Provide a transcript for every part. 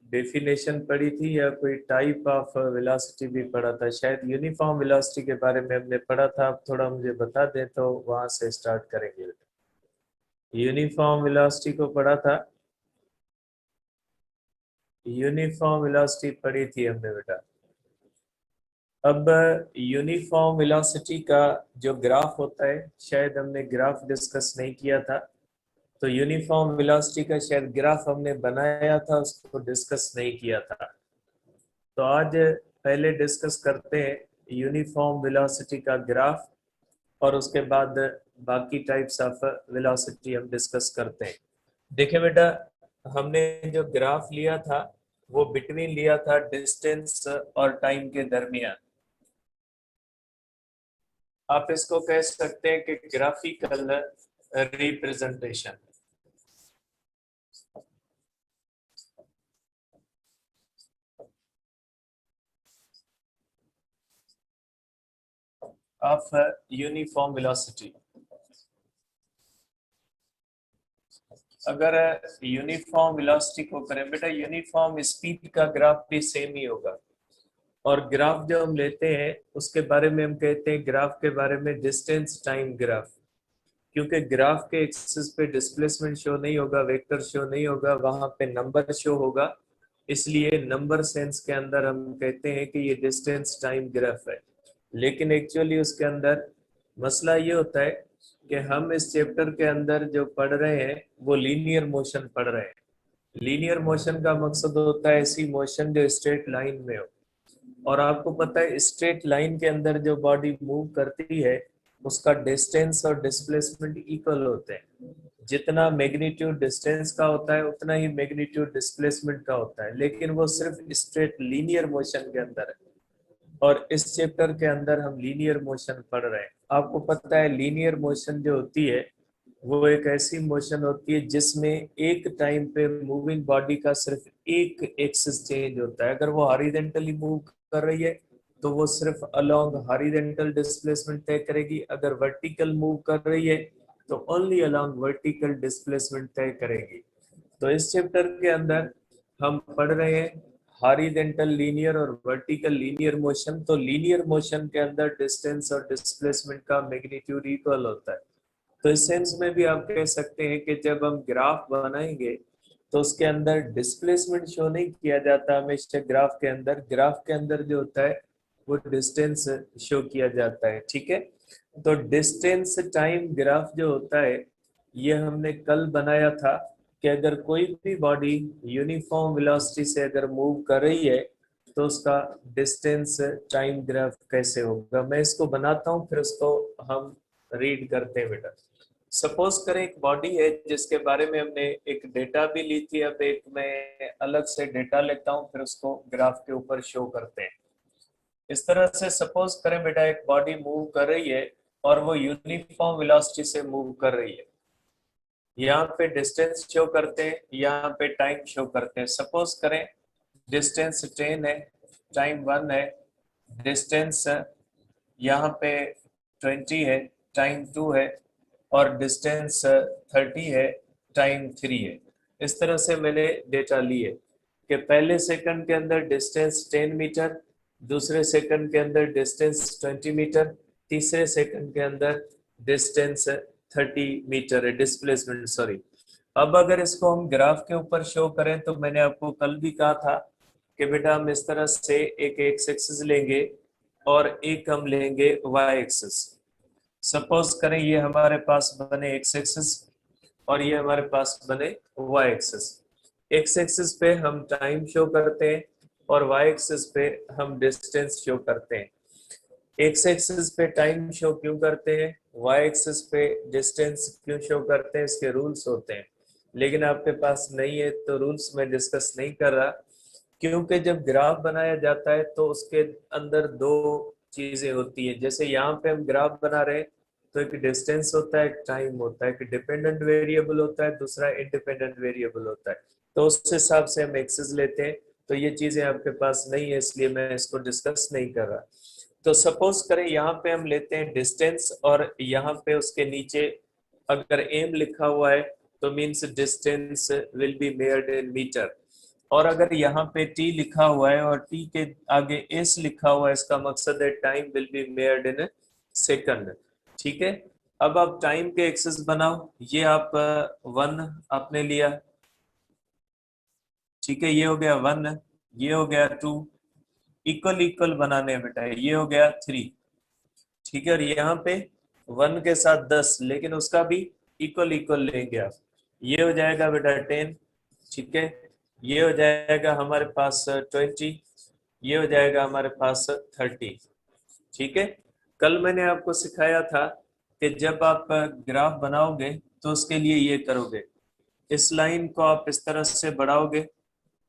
Definition पढ़ी थी या कोई टाइप ऑफ वेलोसिटी भी पढ़ा था? शायद यूनिफॉर्म वेलोसिटी के बारे में हमने पढ़ा था। आप थोड़ा मुझे बता दें तो वहां से स्टार्ट करेंगे। यूनिफॉर्म वेलोसिटी को पढ़ा था, यूनिफॉर्म वेलोसिटी पढ़ी थी हमने बेटा। अब यूनिफॉर्म वेलोसिटी का जो ग्राफ होता है, शायद हमने ग्राफ डिस्कस नहीं किया था। तो यूनिफॉर्म वेलोसिटी का शायद ग्राफ हमने बनाया था, उसको डिस्कस नहीं किया था। तो आज पहले डिस्कस करते हैं यूनिफॉर्म वेलोसिटी का ग्राफ, और उसके बाद बाकी टाइप्स ऑफ वेलोसिटी हम डिस्कस करते हैं। देखिए बेटा, हमने जो ग्राफ लिया था वो बिटवीन लिया था डिस्टेंस और टाइम के दरमियान। आप इसको कह सकते हैं कि graphical representation of uniform velocity. अगर यूनिफॉर्म वेलोसिटी को करें बेटा, यूनिफॉर्म स्पीड का ग्राफ भी सेम ही होगा। और ग्राफ जो हम लेते हैं उसके बारे में हम कहते हैं ग्राफ के बारे में डिस्टेंस टाइम ग्राफ। क्योंकि ग्राफ के एक्सिस पे डिस्प्लेसमेंट शो नहीं होगा, वेक्टर शो नहीं होगा, वहां पे नंबर शो होगा। इसलिए नंबर सेंस के अंदर हम कहते हैं कि ये डिस्टेंस टाइम ग्राफ है। लेकिन एक्चुअली उसके अंदर मसला ये होता है कि हम इस चैप्टर के अंदर जो पढ़ रहे हैं वो लीनियर मोशन पढ़ रहे हैं। लीनियर मोशन का मकसद होता है ऐसी मोशन जो स्ट्रेट लाइन में हो। और आपको पता है स्ट्रेट लाइन के अंदर जो बॉडी मूव करती है उसका डिस्टेंस और डिस्प्लेसमेंट इक्वल होते हैं। जितना मैग्नीट्यूड डिस्टेंस का होता है उतना ही मैग्नीट्यूड डिस्प्लेसमेंट का होता है, लेकिन वो सिर्फ स्ट्रेट लीनियर मोशन के अंदर है। और इस चैप्टर के अंदर हम लीनियर मोशन पढ़ रहे हैं। आपको पता है लीनियर मोशन जो होती है वो एक ऐसी मोशन होती है जिसमें एक टाइम पे मूविंग बॉडी का सिर्फ एक एक्सिस चेंज होता है। अगर वो हॉरिजॉन्टली मूव कर रही है तो वो सिर्फ अलोंग हॉरिजॉन्टल डिस्प्लेसमेंट तय करेगी। अगर वर्टिकल मूव कर रही है तो ओनली अलोंग वर्टिकल डिस्प्लेसमेंट तय करेगी। तो इस चैप्टर के अंदर हम पढ़ रहे हैं हॉरिजॉन्टल लीनियर और वर्टिकल लीनियर मोशन। तो लीनियर मोशन के अंदर डिस्टेंस और डिस्प्लेसमेंट का मैग्नीट्यूड इक्वल होता है। तो इस सेंस में भी आप कह सकते हैं कि जब हम ग्राफ बनाएंगे तो उसके अंदर डिस्प्लेसमेंट शो नहीं किया जाता हमेशा। ग्राफ के अंदर, ग्राफ के अंदर जो होता है वो डिस्टेंस शो किया जाता है। ठीक है, तो डिस्टेंस टाइम ग्राफ जो होता है ये हमने कल बनाया था कि अगर कोई भी बॉडी यूनिफॉर्म वेलोसिटी से अगर मूव कर रही है तो उसका डिस्टेंस टाइम ग्राफ कैसे होगा। मैं इसको बनाता हूँ फिर उसको हम रीड करते हैं बेटा। सपोज करें एक बॉडी है जिसके बारे में हमने एक डेटा भी ली थी। अब एक मैं अलग से डेटा लेता हूँ फिर उसको ग्राफ के ऊपर शो करते हैं। इस तरह से सपोज करें बेटा एक बॉडी मूव कर रही है और वो यूनिफॉर्म वेलोसिटी से मूव कर रही है। यहाँ पे डिस्टेंस शो करते हैं, यहाँ पे टाइम शो करते हैं। सपोज करें डिस्टेंस 10 है, टाइम 1 है। डिस्टेंस यहाँ पे 20 है, टाइम 2 है। और डिस्टेंस 30 है, टाइम 3 है। इस तरह से मैंने डेटा लिए कि पहले सेकंड के अंदर डिस्टेंस 10 मीटर, दूसरे सेकंड के अंदर डिस्टेंस 20 मीटर, तीसरे सेकंड के अंदर डिस्टेंस 30 मीटर है, डिस्प्लेसमेंट सॉरी। अब अगर इसको हम ग्राफ के ऊपर शो करें तो मैंने आपको कल भी कहा था कि बेटा हम इस तरह से एक एक्स एक्सिस लेंगे और एक हम लेंगे वाई एक्सिस। सपोज करें ये हमारे पास बने एक्स एक्सिस और ये हमारे पास बने वाई एक्सिस। एक्स एक्सिस पे हम टाइम शो करते हैं और वाई एक्सिस पे हम डिस्टेंस शो करते हैं। एक्स एक्सिस पे टाइम शो क्यों करते हैं, वाई एक्सिस पे डिस्टेंस क्यों शो करते हैं, इसके रूल्स होते हैं। लेकिन आपके पास नहीं है तो रूल्स में डिस्कस नहीं कर रहा। क्योंकि जब ग्राफ बनाया जाता है तो उसके अंदर दो चीजें होती है। जैसे यहाँ पे हम ग्राफ बना रहे हैं तो एक डिस्टेंस होता है, एक टाइम होता है, एक डिपेंडेंट वेरिएबल होता है, दूसरा इंडिपेंडेंट वेरिएबल होता है। तो उस हिसाब से हम एक्सेस लेते हैं। तो ये चीजें आपके पास नहीं है इसलिए मैं इसको डिस्कस नहीं कर रहा। तो सपोज करें यहाँ पे हम लेते हैं डिस्टेंस और यहाँ पे उसके नीचे अगर एम लिखा हुआ है तो means distance will be measured in metre. और अगर यहाँ पे t लिखा हुआ है और t के आगे s लिखा हुआ है, इसका मकसद है time will be measured in second. ठीक है, अब आप टाइम के एक्सेस बनाओ। ये आप 1 आपने लिया, ठीक है, ये हो गया 1, ये हो गया 2, इक्वल इक्वल बनाने हैं बेटा, ये हो गया 3। ठीक है, और यहाँ पे 1 के साथ 10, लेकिन उसका भी इक्वल इक्वल लेंगे आप, ये हो जाएगा बेटा 10। ठीक है, ये हो जाएगा हमारे पास 20, ये हो जाएगा हमारे पास 30। ठीक है, कल मैंने आपको सिखाया था कि जब आप ग्राफ बनाओगे तो उसके लिए ये करोगे, इस लाइन को आप इस तरह से बढ़ाओगे,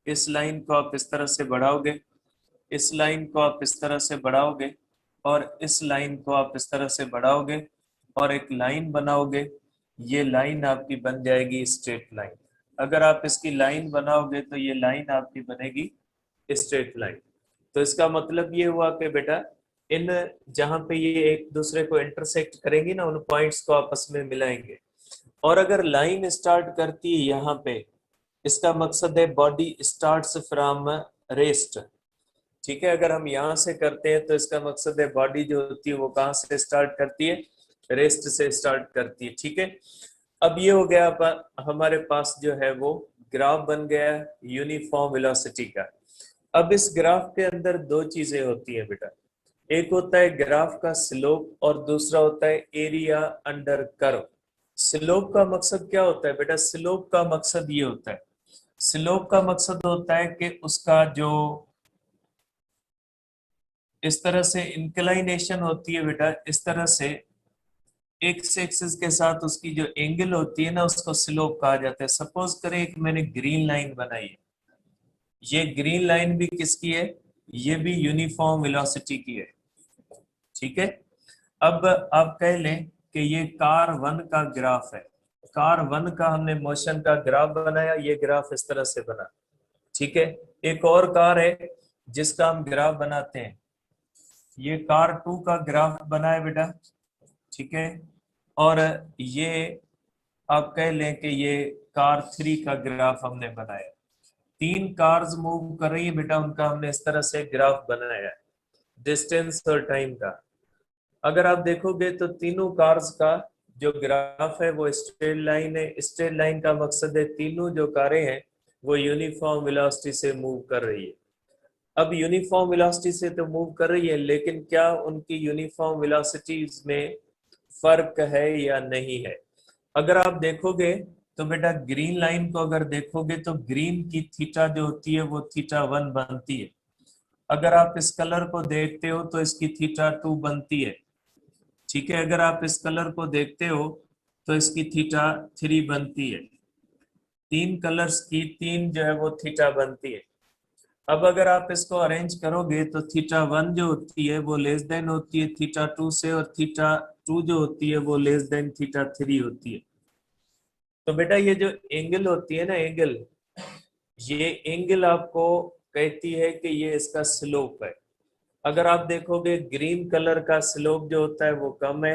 इस लाइन को आप इस तरह से बढ़ाओगे, इस लाइन को आप इस तरह से बढ़ाओगे, और इस लाइन को आप इस तरह से बढ़ाओगे और एक लाइन बनाओगे। ये लाइन आपकी बन जाएगी स्ट्रेट लाइन। अगर आप इसकी लाइन बनाओगे तो ये लाइन आपकी बनेगी स्ट्रेट लाइन। तो इसका मतलब ये हुआ कि बेटा इन जहां पे ये एक दूसरे को इंटरसेक्ट करेंगी ना, उन पॉइंट्स को आपस में मिलाएंगे। और अगर लाइन स्टार्ट करती है यहाँ पे, इसका मकसद है बॉडी स्टार्ट्स फ्रॉम रेस्ट। ठीक है, अगर हम यहाँ से करते हैं तो इसका मकसद है बॉडी जो होती है वो कहाँ से स्टार्ट करती है, रेस्ट से स्टार्ट करती है। ठीक है, अब ये हो गया हमारे पास जो है वो ग्राफ बन गया यूनिफॉर्म वेलोसिटी का। अब इस ग्राफ के अंदर दो चीजें होती है बेटा, एक होता है ग्राफ का स्लोप और दूसरा होता है एरिया अंडर कर्व। स्लोप का मकसद क्या होता है बेटा, स्लोप का मकसद ये होता है, स्लोप का मकसद होता है कि उसका जो इस तरह से इंक्लाइनेशन होती है बेटा, इस तरह से एक्स एक्सिस के साथ उसकी जो एंगल होती है ना, उसको स्लोप कहा जाता है। सपोज करें एक मैंने ग्रीन लाइन बनाई है, ये ग्रीन लाइन भी किसकी है, ये भी यूनिफॉर्म वेलोसिटी की है। ठीक है, अब आप कह लें कि ये कार 1 का ग्राफ है, कार 1 का हमने मोशन का ग्राफ बनाया, ये ग्राफ इस तरह से बना। ठीक है, एक और कार है जिसका हम ग्राफ बनाते हैं, ये कार 2 का ग्राफ बना है बेटा। ठीक है, और ये आप कह लें कि ये कार 3 का ग्राफ हमने बनाया। 3 कार्स मूव कर रही है बेटा, उनका हमने इस तरह से ग्राफ बनाया है, डिस्टेंस और टाइम का। अगर आप देखोगे तो तीनों कार्स का जो ग्राफ है वो स्ट्रेट लाइन है। स्ट्रेट लाइन का मकसद है तीनों जो कारें हैं वो यूनिफॉर्म वेलोसिटी से मूव कर रही है। अब यूनिफॉर्म वेलोसिटी से तो मूव कर रही है, लेकिन क्या उनकी यूनिफॉर्म वेलोसिटीज में फर्क है या नहीं है। अगर आप देखोगे तो बेटा ग्रीन लाइन को अगर देखोगे तो ग्रीन की थीटा जो होती है वो थीटा 1 बनती है। अगर आप इस कलर को देखते हो तो इसकी थीटा 2 बनती है। ठीक है, अगर आप इस कलर को देखते हो तो इसकी थीटा 3 बनती है। तीन कलर्स की तीन जो है वो थीटा बनती है। अब अगर आप इसको अरेंज करोगे तो थीटा 1 जो होती है वो लेस देन होती है थीटा 2 से, और थीटा 2 जो होती है वो लेस देन थीटा 3 होती है। तो बेटा ये जो एंगल होती है ना, एंगल, ये एंगल आपको कहती है कि ये इसका स्लोप है। अगर आप देखोगे ग्रीन कलर का स्लोप जो होता है वो कम है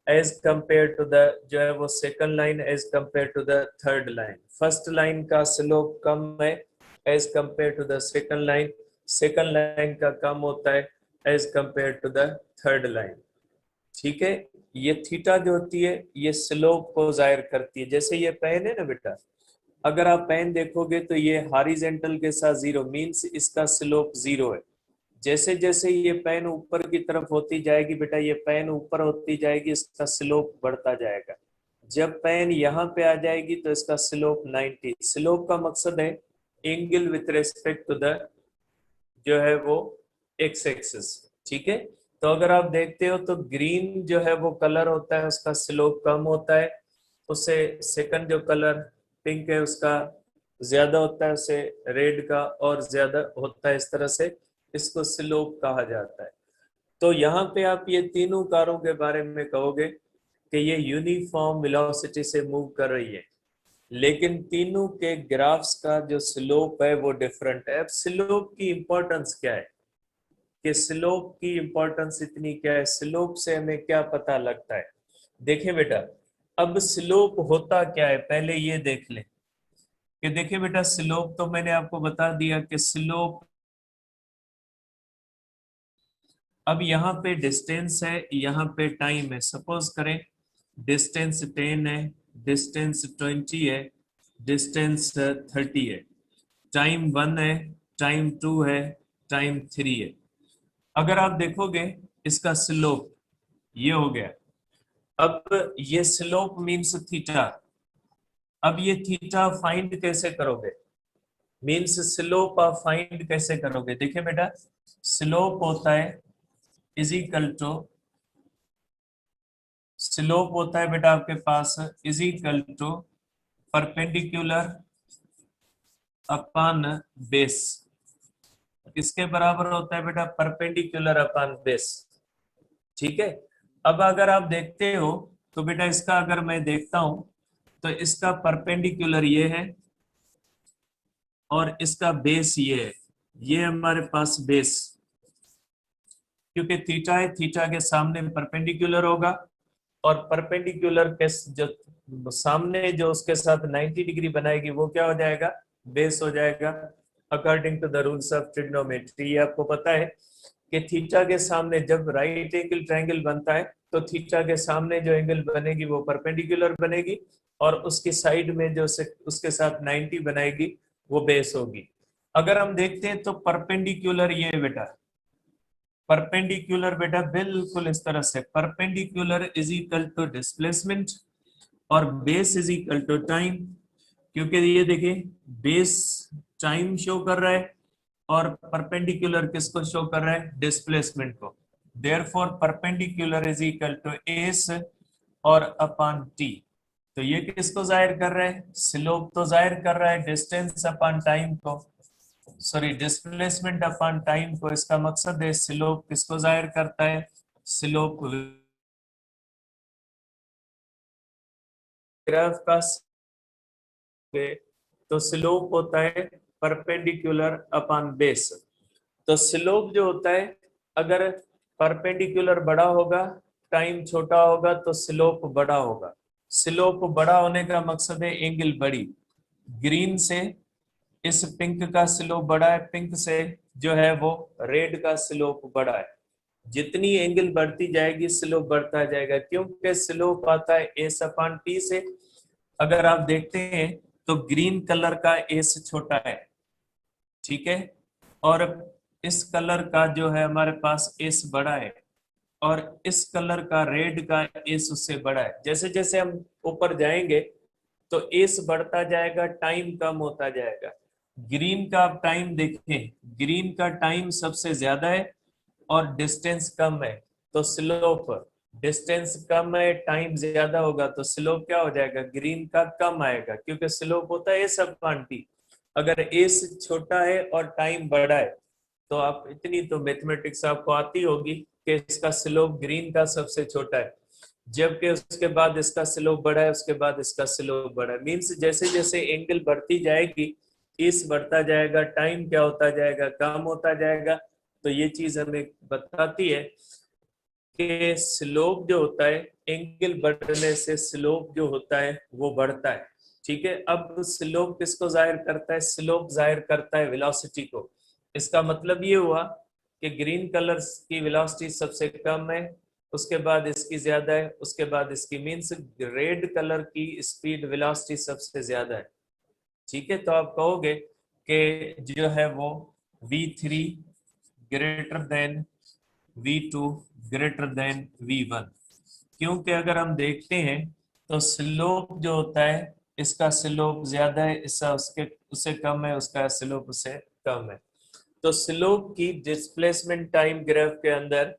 एज कंपेयर टू द जो है वो second line, as compared to the third line. First line का स्लोप कम है as compared to the second line, second line का कम होता है as compared to the third line. ठीक है, ये थीटा जो होती है ये स्लोप को जाहिर करती है। जैसे ये पेन है ना बेटा, अगर आप पेन देखोगे तो ये हॉरिजॉन्टल के साथ 0 मींस इसका स्लोप 0 है। जैसे जैसे ये पेन ऊपर की तरफ होती जाएगी बेटा, ये पेन ऊपर होती जाएगी, इसका स्लोप बढ़ता जाएगा। जब पेन यहाँ पे आ जाएगी तो इसका स्लोप 90। स्लोप का मकसद है angle with respect to the जो है वो एक्स एक्सिस। ठीक है, तो अगर आप देखते हो तो ग्रीन जो है वो कलर होता है उसका स्लोप कम होता है, उससे सेकंड जो कलर पिंक है उसका ज्यादा होता है, उससे रेड का और ज्यादा होता है। इस तरह से इसको स्लोप कहा जाता है। तो यहाँ पे आप ये तीनों कारों के बारे में कहोगे कि ये यूनिफॉर्म वेलोसिटी से मूव कर रही है, लेकिन तीनों के ग्राफ्स का जो स्लोप है वो डिफरेंट है। अब स्लोप की इंपॉर्टेंस क्या है, कि स्लोप की इंपॉर्टेंस इतनी क्या है, स्लोप से हमें क्या पता लगता है। देखें बेटा, अब स्लोप होता क्या है पहले ये देख लें कि देखिए बेटा स्लोप तो मैंने आपको बता दिया कि स्लोप, अब यहाँ पे डिस्टेंस है, यहाँ पे टाइम है। सपोज करें डिस्टेंस 10 है, डिस्टेंस 20 है, डिस्टेंस 30 है, टाइम 1 है, टाइम 2 है, टाइम 3 है। अगर आप देखोगे इसका स्लोप ये हो गया। अब ये स्लोप मीन्स थीटा। अब ये थीटा फाइंड कैसे करोगे, मीन्स स्लोप आप फाइंड कैसे करोगे? देखिए बेटा स्लोप होता है इज इक्वल टू, स्लोप होता है बेटा आपके पास is equal to perpendicular upon base. किसके बराबर होता है बेटा? Perpendicular upon base. ठीक है। अब अगर आप देखते हो तो बेटा इसका अगर मैं देखता हूं तो इसका परपेंडिकुलर ये है और इसका बेस ये है। ये हमारे पास बेस, क्योंकि थीटा है, थीटा के सामने परपेंडिकुलर होगा और परपेंडिकुलर के जो सामने जो उसके साथ 90 डिग्री बनाएगी वो क्या हो जाएगा? बेस हो जाएगा, according to the rules of trigonometry. ये आपको पता है कि थीटा के सामने जब राइट एंगल ट्रायंगल बनता है तो थीटा के सामने जो एंगल बनेगी वो परपेंडिकुलर बनेगी और उसकी साइड में जो उसके साथ 90 बनाएगी वो बेस होगी। अगर हम देखते हैं तो परपेंडिकुलर ये बेटा, परपेंडिकुलर बेटा बिल्कुल इस तरह से, perpendicular is equal to displacement और base is equal to time. क्योंकि ये देखिए बेस टाइम शो कर रहा है और परपेंडिकुलर किसको शो कर रहा है? डिस्प्लेसमेंट को। Therefore perpendicular is equal to S और अपॉन टी। तो ये किसको जाहिर कर रहा है? स्लोप तो जाहिर कर रहा है डिस्टेंस अपॉन टाइम को, सॉरी डिस्प्लेसमेंट अपॉन टाइम को। इसका मकसद है स्लोप किसको जाहिर करता है? स्लोप ग्राफ का तो स्लोप होता है परपेंडिकुलर अपॉन बेस। तो स्लोप जो होता है, अगर परपेंडिकुलर बड़ा होगा टाइम छोटा होगा तो स्लोप बड़ा होगा। स्लोप बड़ा होने का मकसद है एंगल बड़ी। ग्रीन से इस पिंक का स्लोप बड़ा है, पिंक से जो है वो रेड का स्लोप बड़ा है। जितनी एंगल बढ़ती जाएगी स्लोप बढ़ता जाएगा, क्योंकि स्लोप आता है एस अपॉन टी से। अगर आप देखते हैं तो ग्रीन कलर का एस छोटा है, ठीक है, और इस कलर का जो है हमारे पास एस बड़ा है और इस कलर का रेड का एस उससे बड़ा है। जैसे जैसे हम ऊपर जाएंगे तो एस बढ़ता जाएगा, टाइम कम होता जाएगा। ग्रीन का आप टाइम देखें, ग्रीन का टाइम सबसे ज्यादा है और डिस्टेंस कम है, तो स्लोप, डिस्टेंस कम है टाइम ज्यादा होगा तो स्लोप क्या हो जाएगा? ग्रीन का कम आएगा, क्योंकि स्लोप होता है एस अपॉन टी। अगर एस छोटा है और टाइम बड़ा है तो आप इतनी तो मैथमेटिक्स आपको आती होगी कि इसका स्लोप ग्रीन का सबसे छोटा है, जबकि उसके बाद इसका स्लोप बड़ा है, उसके बाद इसका स्लोप बड़ा है। मीन्स जैसे जैसे एंगल बढ़ती जाएगी इस बढ़ता जाएगा, टाइम क्या होता जाएगा? कम होता जाएगा। तो ये चीज हमें बताती है कि स्लोप जो होता है, एंगल बढ़ने से स्लोप जो होता है वो बढ़ता है। ठीक है। अब स्लोप किसको जाहिर करता है? स्लोप जाहिर करता है वेलोसिटी को। इसका मतलब ये हुआ कि ग्रीन कलर की वेलोसिटी सबसे कम है, उसके बाद इसकी ज्यादा है, उसके बाद इसकी, मीन्स रेड कलर की स्पीड वेलोसिटी सबसे ज्यादा है। ठीक है। तो आप कहोगे कि जो है वो v3 greater than v2 greater than v1, क्योंकि अगर हम देखते हैं तो स्लोप जो होता है इसका स्लोप ज्यादा है, इसका उसके उससे कम है, उसका स्लोप उससे कम है। तो स्लोप की डिस्प्लेसमेंट टाइम ग्राफ के अंदर,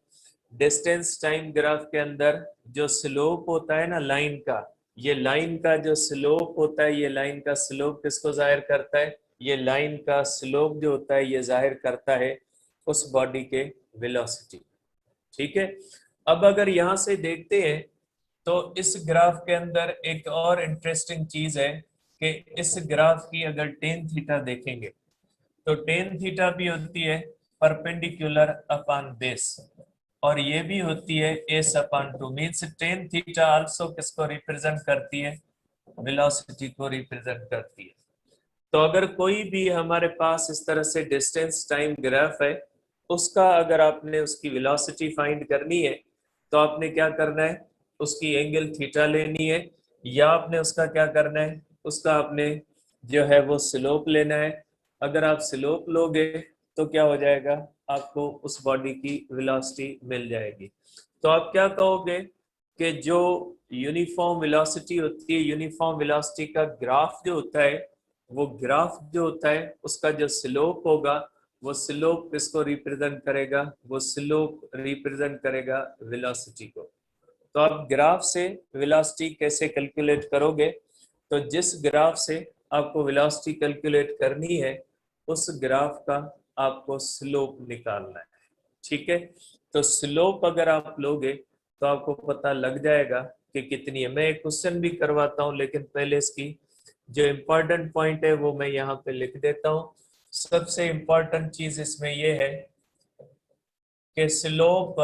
डिस्टेंस टाइम ग्राफ के अंदर जो स्लोप होता है ना लाइन का, ये लाइन का जो स्लोप होता है, ये लाइन का स्लोप किसको जाहिर करता है? ये लाइन का स्लोप जो होता है ये जाहिर करता है उस बॉडी के वेलोसिटी। ठीक है। अब अगर यहां से देखते हैं तो इस ग्राफ के अंदर एक और इंटरेस्टिंग चीज है कि इस ग्राफ की अगर टेन थीटा देखेंगे तो टेन थीटा भी होती है परपेंडिकुलर अपॉन बेस और ये भी होती है S upon two. Means tan theta also किसको रिप्रेजेंट करती है? वेलोसिटी को रिप्रेजेंट करती है। तो अगर कोई भी हमारे पास इस तरह से डिस्टेंस टाइम ग्राफ है, उसका अगर आपने उसकी वेलोसिटी फाइंड करनी है तो आपने क्या करना है, उसकी एंगल थीटा लेनी है, या आपने उसका क्या करना है, उसका आपने जो है वो स्लोप लेना है। अगर आप स्लोप लोगे तो क्या हो जाएगा, आपको उस बॉडी की वेलोसिटी मिल जाएगी। तो आप क्या कहोगे कि जो यूनिफॉर्म वेलोसिटी होती है, यूनिफॉर्म वेलोसिटी का ग्राफ जो होता है, वो ग्राफ जो होता है उसका जो स्लोप होगा, वो स्लोप किसको रिप्रेजेंट करेगा, वो स्लोप रिप्रेजेंट करेगा वेलोसिटी को। तो आप ग्राफ से वेलोसिटी कैसे कैलकुलेट करोगे, तो जिस ग्राफ से आपको वेलोसिटी कैलकुलेट करनी है उस ग्राफ का आपको स्लोप निकालना है। ठीक है, तो स्लोप अगर आप लोगे तो आपको पता लग जाएगा कि कितनी है। मैं एक क्वेश्चन भी करवाता हूं, लेकिन पहले इसकी जो इम्पोर्टेंट पॉइंट है वो मैं यहाँ पे लिख देता हूँ। सबसे इम्पोर्टेंट चीज इसमें ये है कि स्लोप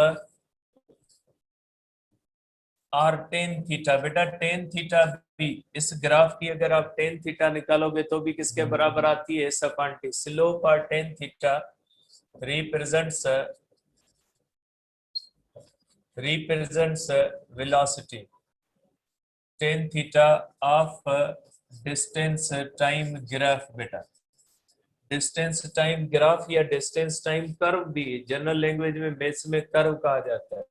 आर टेन थीटा, बेटा टेन थीटा भी इस ग्राफ की अगर आप टेन थीटा निकालोगे तो भी किसके बराबर आती है, सब quantity. Slope are tan theta represents represents velocity tan theta of distance time graph। बेटा डिस्टेंस टाइम ग्राफ या डिस्टेंस टाइम कर्व भी जनरल लैंग्वेज में बेस में कर्व कहा जाता है,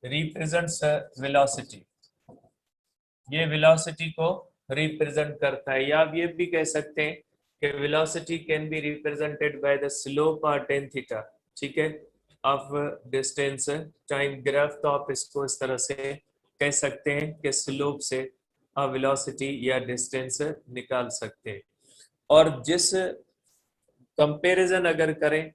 रिप्रेजेंट्स वेलोसिटी। ये वेलोसिटी को रिप्रेजेंट करता है, या आप ये भी कह सकते हैं कि velocity can be represented by the slope और टेन थीटा। ठीक है, ऑफ डिस्टेंस टाइम ग्राफ। तो आप इसको इस तरह से कह सकते हैं कि स्लोप से आप वेलोसिटी या डिस्टेंस निकाल सकते हैं। और जिस कंपैरिजन अगर करें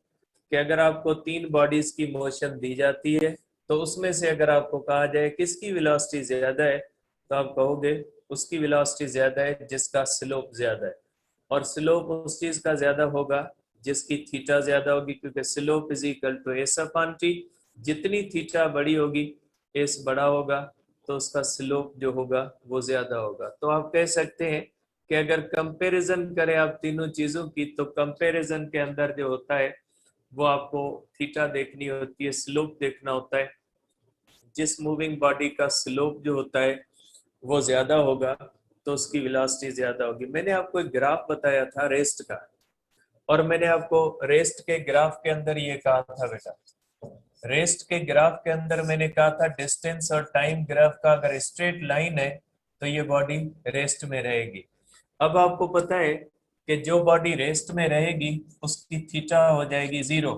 कि अगर आपको तीन बॉडीज की मोशन दी जाती है तो उसमें से अगर आपको कहा जाए किसकी वेलोसिटी ज्यादा है, तो आप कहोगे उसकी वेलोसिटी ज्यादा है जिसका स्लोप ज्यादा है। और स्लोप उस चीज का ज्यादा होगा जिसकी थीटा ज्यादा होगी, क्योंकि slope is equal to S upon T. जितनी थीटा बड़ी होगी, एस बड़ा होगा, तो उसका स्लोप जो होगा वो ज्यादा होगा। तो आप कह सकते हैं कि अगर कंपैरिजन करें आप तीनों चीजों की, तो कंपैरिजन के अंदर जो होता है वो आपको थीटा देखनी होती है, स्लोप देखना होता है। जिस मूविंग बॉडी का स्लोप जो होता है वो ज्यादा होगा तो उसकी वेलोसिटी ज्यादा होगी। मैंने आपको एक ग्राफ बताया था रेस्ट का, और मैंने आपको रेस्ट के ग्राफ के अंदर ये कहा था बेटा, रेस्ट के ग्राफ के अंदर मैंने कहा था डिस्टेंस और टाइम ग्राफ का अगर स्ट्रेट लाइन है तो ये बॉडी रेस्ट में रहेगी। अब आपको पता है कि जो बॉडी रेस्ट में रहेगी उसकी थीटा हो जाएगी जीरो।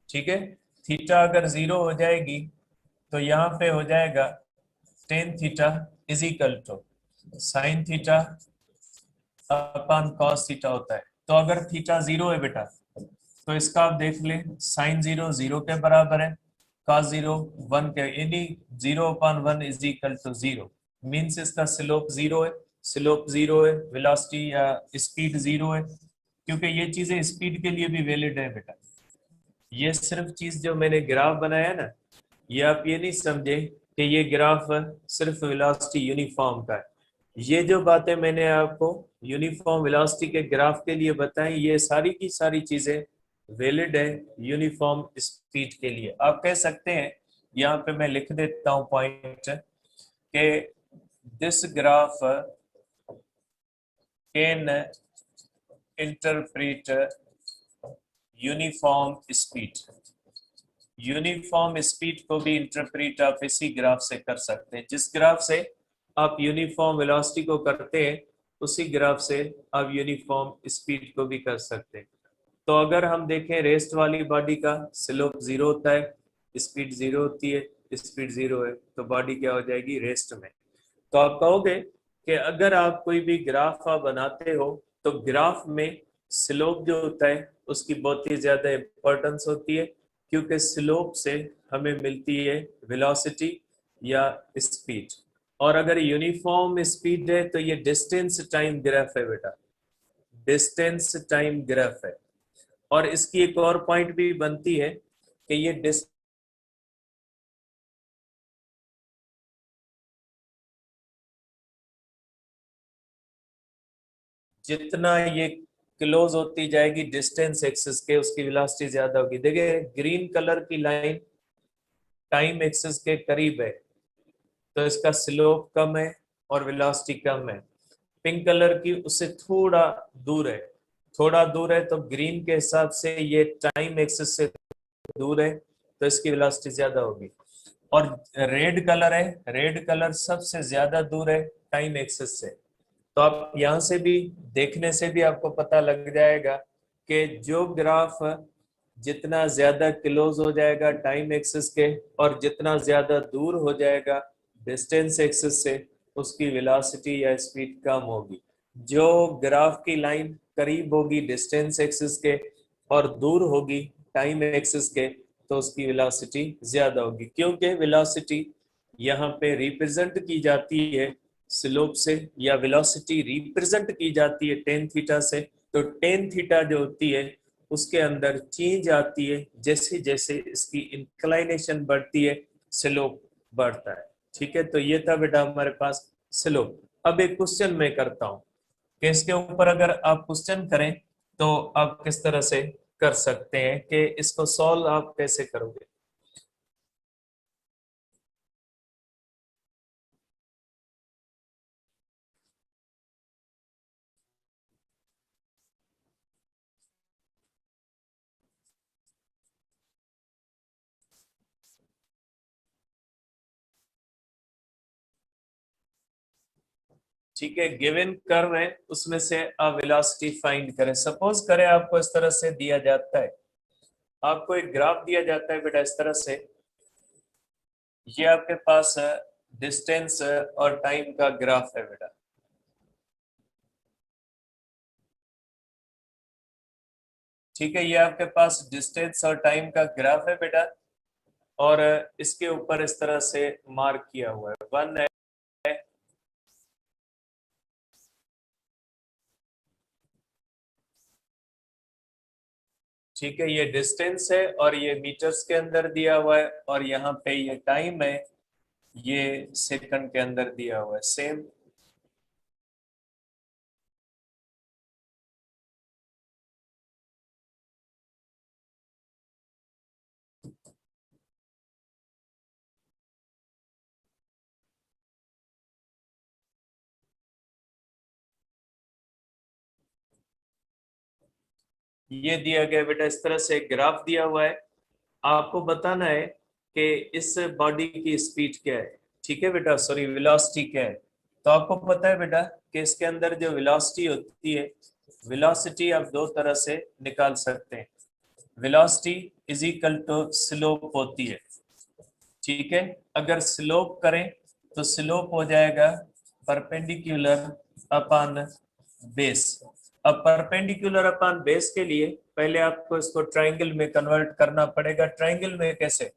ठीक है, थीटा अगर जीरो हो जाएगी तो यहाँ पे हो जाएगा tan theta is equal to sine theta upon cos theta होता है। तो अगर थीटा जीरो है बेटा, तो इसका आप देख ले, साइन जीरो जीरो के बराबर है, कॉस जीरो वन के, यानी zero upon one is equal to zero. Means इसका स्लोप जीरो है, स्लोप जीरो है, वेलोसिटी या स्पीड जीरो है, क्योंकि ये चीजें स्पीड के लिए भी वैलिड है बेटा। ये सिर्फ चीज जो मैंने ग्राफ बनाया ना, ये आप ये नहीं समझे कि ये ग्राफ सिर्फ वेलोसिटी यूनिफॉर्म का है। ये जो बातें मैंने आपको यूनिफॉर्म वेलोसिटी के ग्राफ के लिए बताई, ये सारी की सारी चीजें वैलिड है यूनिफॉर्म स्पीड के लिए। आप कह सकते हैं, यहाँ पे मैं लिख देता हूँ पॉइंट, कि this graph can interpret uniform speed. Uniform speed को भी इंटरप्रेट आप इसी ग्राफ से कर सकते हैं। जिस ग्राफ से आप यूनिफॉर्म वेलोसिटी को करते हैं उसी ग्राफ से आप यूनिफॉर्म स्पीड को भी कर सकते हैं। तो अगर हम देखें रेस्ट वाली बॉडी का स्लोप जीरो होता है, स्पीड जीरो होती है, स्पीड जीरो है, तो बॉडी क्या हो जाएगी, रेस्ट में। तो आप कहोगे कि अगर आप कोई भी ग्राफ आप बनाते हो तो ग्राफ में स्लोप जो होता है उसकी बहुत ही ज्यादा इंपॉर्टेंस होती है, क्योंकि स्लोप से हमें मिलती है वेलोसिटी या स्पीड। और अगर यूनिफॉर्म स्पीड है तो ये डिस्टेंस टाइम ग्राफ है बेटा, डिस्टेंस टाइम ग्राफ है। और इसकी एक और पॉइंट भी बनती है कि ये जितना ये क्लोज होती जाएगी डिस्टेंस एक्सिस के, उसकी वेलोसिटी ज्यादा होगी। देखिए ग्रीन कलर की लाइन टाइम एक्सिस के करीब है तो इसका स्लोप कम है और वेलोसिटी कम है। पिंक कलर की उससे थोड़ा दूर है, थोड़ा दूर है तो ग्रीन के हिसाब से ये टाइम एक्सिस से दूर है तो इसकी वेलोसिटी ज्यादा होगी। और रेड कलर है, रेड कलर सबसे ज्यादा दूर है टाइम एक्सिस से। तो आप यहां से भी देखने से भी आपको पता लग जाएगा कि जो ग्राफ जितना ज्यादा क्लोज हो जाएगा टाइम एक्सिस के और जितना ज्यादा दूर हो जाएगा डिस्टेंस एक्सिस से, उसकी वेलोसिटी या स्पीड कम होगी। जो ग्राफ की लाइन करीब होगी डिस्टेंस एक्सिस के और दूर होगी टाइम एक्सिस के तो उसकी वेलोसिटी ज्यादा होगी, क्योंकि वेलोसिटी यहाँ पे रिप्रेजेंट की जाती है स्लोप से, या वेलोसिटी रिप्रेजेंट की जाती है टेन थीटा से। तो टेन थीटा जो होती है उसके अंदर चेंज आती है जैसे जैसे इसकी इंक्लाइनेशन बढ़ती है, स्लोप बढ़ता है। ठीक है, तो ये था बेटा हमारे पास स्लोप। अब एक क्वेश्चन मैं करता हूं कि इसके ऊपर अगर आप क्वेश्चन करें तो आप किस तरह से कर सकते हैं, कि इसको सॉल्व आप कैसे करोगे। ठीक है, गिवन कर्व है उसमें से आप वेलोसिटी फाइंड करें। सपोज करें आपको इस तरह से दिया जाता है, आपको एक ग्राफ दिया जाता है बेटा इस तरह से, ये आपके पास डिस्टेंस और टाइम का ग्राफ है बेटा। ठीक है, ये आपके पास डिस्टेंस और टाइम का ग्राफ है बेटा, और इसके ऊपर इस तरह से मार्क किया हुआ है 1 है। ठीक है, ये डिस्टेंस है और ये मीटर्स के अंदर दिया हुआ है, और यहाँ पे ये टाइम है, ये सेकंड के अंदर दिया हुआ है सेम। ये दिया गया बेटा इस तरह से ग्राफ दिया हुआ है, आपको बताना है कि इस बॉडी की स्पीड क्या है। ठीक है बेटा, सॉरी वेलोसिटी क्या है। तो आपको पता है बेटा कि इसके अंदर जो वेलोसिटी होती है, वेलोसिटी आप दो तरह से निकाल सकते हैं। Velocity is equal to slope होती है। ठीक है, अगर स्लोप करें तो स्लोप हो जाएगा परपेंडिकुलर अपॉन बेस। अब परपेंडिकुलर अपॉन बेस के लिए पहले आपको इसको ट्राइंगल में कन्वर्ट करना पड़ेगा। ट्राइंगल में कैसे,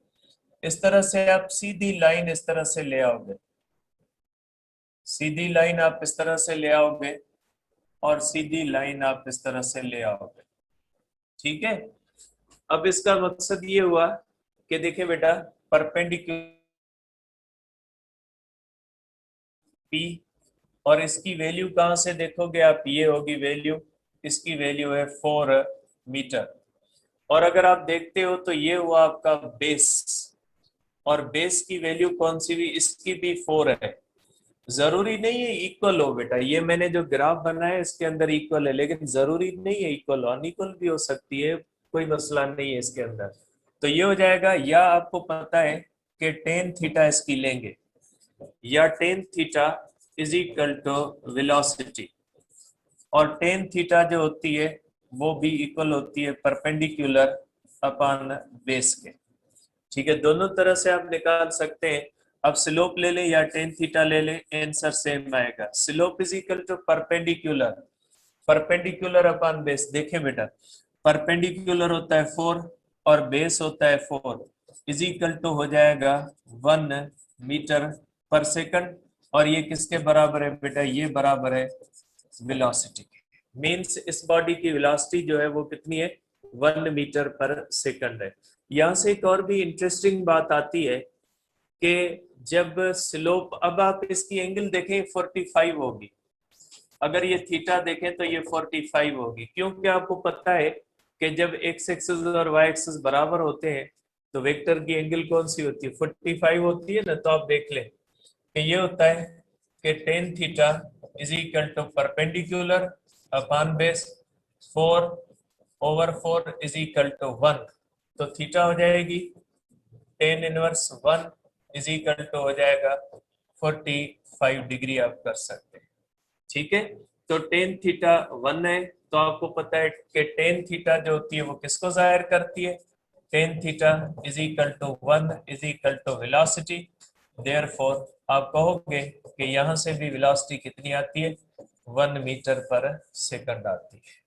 इस तरह से आप सीधी लाइन इस तरह से ले आओगे, सीधी लाइन आप इस तरह से ले आओगे, और सीधी लाइन आप इस तरह से ले आओगे। ठीक है, अब इसका मकसद ये हुआ कि देखिए बेटा परपेंडिकुलर पी, और इसकी वैल्यू कहां से देखोगे आप, ये होगी वैल्यू, इसकी वैल्यू है 4 मीटर। और अगर आप देखते हो तो ये हुआ आपका बेस, और बेस की वैल्यू कौन सी भी, इसकी भी 4 है। जरूरी नहीं है इक्वल हो बेटा, ये मैंने जो ग्राफ बनाया है इसके अंदर इक्वल है, लेकिन जरूरी नहीं है इक्वल हो, अनइक्वल भी हो सकती है, कोई मसला नहीं है इसके अंदर। तो ये हो जाएगा, या आपको पता है कि टेन थीटा इसकी लेंगे, या tan theta is equal to velocity, और टेन थीटा जो होती है वो भी इक्वल होती है परपेंडिकुलर अपॉन बेस के। ठीक है, दोनों तरह से आप निकाल सकते हैं। अब स्लोप ले लें या टेन थीटा ले लें, आंसर सेम आएगा। Slope is equal to perpendicular, perpendicular upon base. देखें बेटा परपेंडिकुलर होता है 4 और बेस होता है 4, इज इक्वल टू हो जाएगा 1 मीटर पर सेकंड। और ये किसके बराबर है बेटा, ये बराबर है वेलोसिटी के। मीन्स इस बॉडी की वेलोसिटी जो है वो कितनी है, 1 मीटर पर सेकंड है। यहां से एक और भी इंटरेस्टिंग बात आती है कि जब स्लोप, अब आप इसकी एंगल देखें 45 होगी, अगर ये थीटा देखें तो ये 45 होगी, क्योंकि आपको पता है कि जब एक्स एक्सिस और वाई एक्सिस बराबर होते हैं तो वेक्टर की एंगल कौन सी होती है, 45 होती है ना। तो आप देख लें कि ये होता है कि tan theta is equal to perpendicular upon base 4/4 is equal to 1। तो थीटा हो जाएगी tan inverse 1 is equal to हो जाएगा 45 डिग्री, आप कर सकते हैं। ठीक है, तो टेन थीटा 1 है, तो आपको पता है कि टेन थीटा जो होती है वो किसको जाहिर करती है, tan theta is equal to 1 is equal to velocity. Therefore आप कहोगे कि यहां से भी वेलोसिटी कितनी आती है, 1 मीटर पर सेकंड आती है।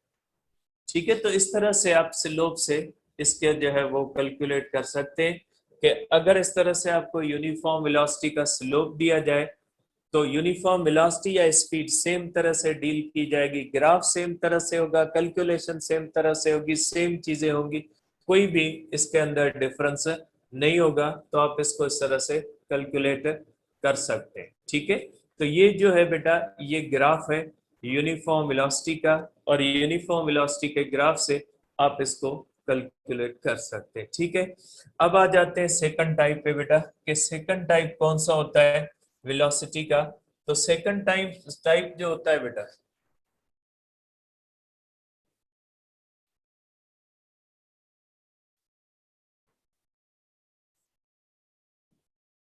ठीक है, तो इस तरह से आप स्लोप से इसके जो है वो कैलकुलेट कर सकते हैं कि अगर इस तरह से आपको यूनिफॉर्म वेलोसिटी का स्लोप दिया जाए तो यूनिफॉर्म वेलोसिटी या स्पीड सेम तरह से डील की जाएगी, ग्राफ सेम तरह से होगा, कैलकुलेशन सेम तरह से होगी, सेम चीजें होंगी, कोई भी इसके अंदर डिफरेंस नहीं होगा। तो आप इसको इस तरह से कैलकुलेट कर सकते हैं। ठीक है, तो ये जो है बेटा ये ग्राफ है यूनिफॉर्म वेलोसिटी का, और यूनिफॉर्म वेलोसिटी के ग्राफ से आप इसको कैलकुलेट कर सकते हैं। ठीक है, अब आ जाते हैं सेकंड टाइप पे बेटा, कि सेकंड टाइप कौन सा होता है वेलोसिटी का। तो सेकंड टाइप जो होता है बेटा,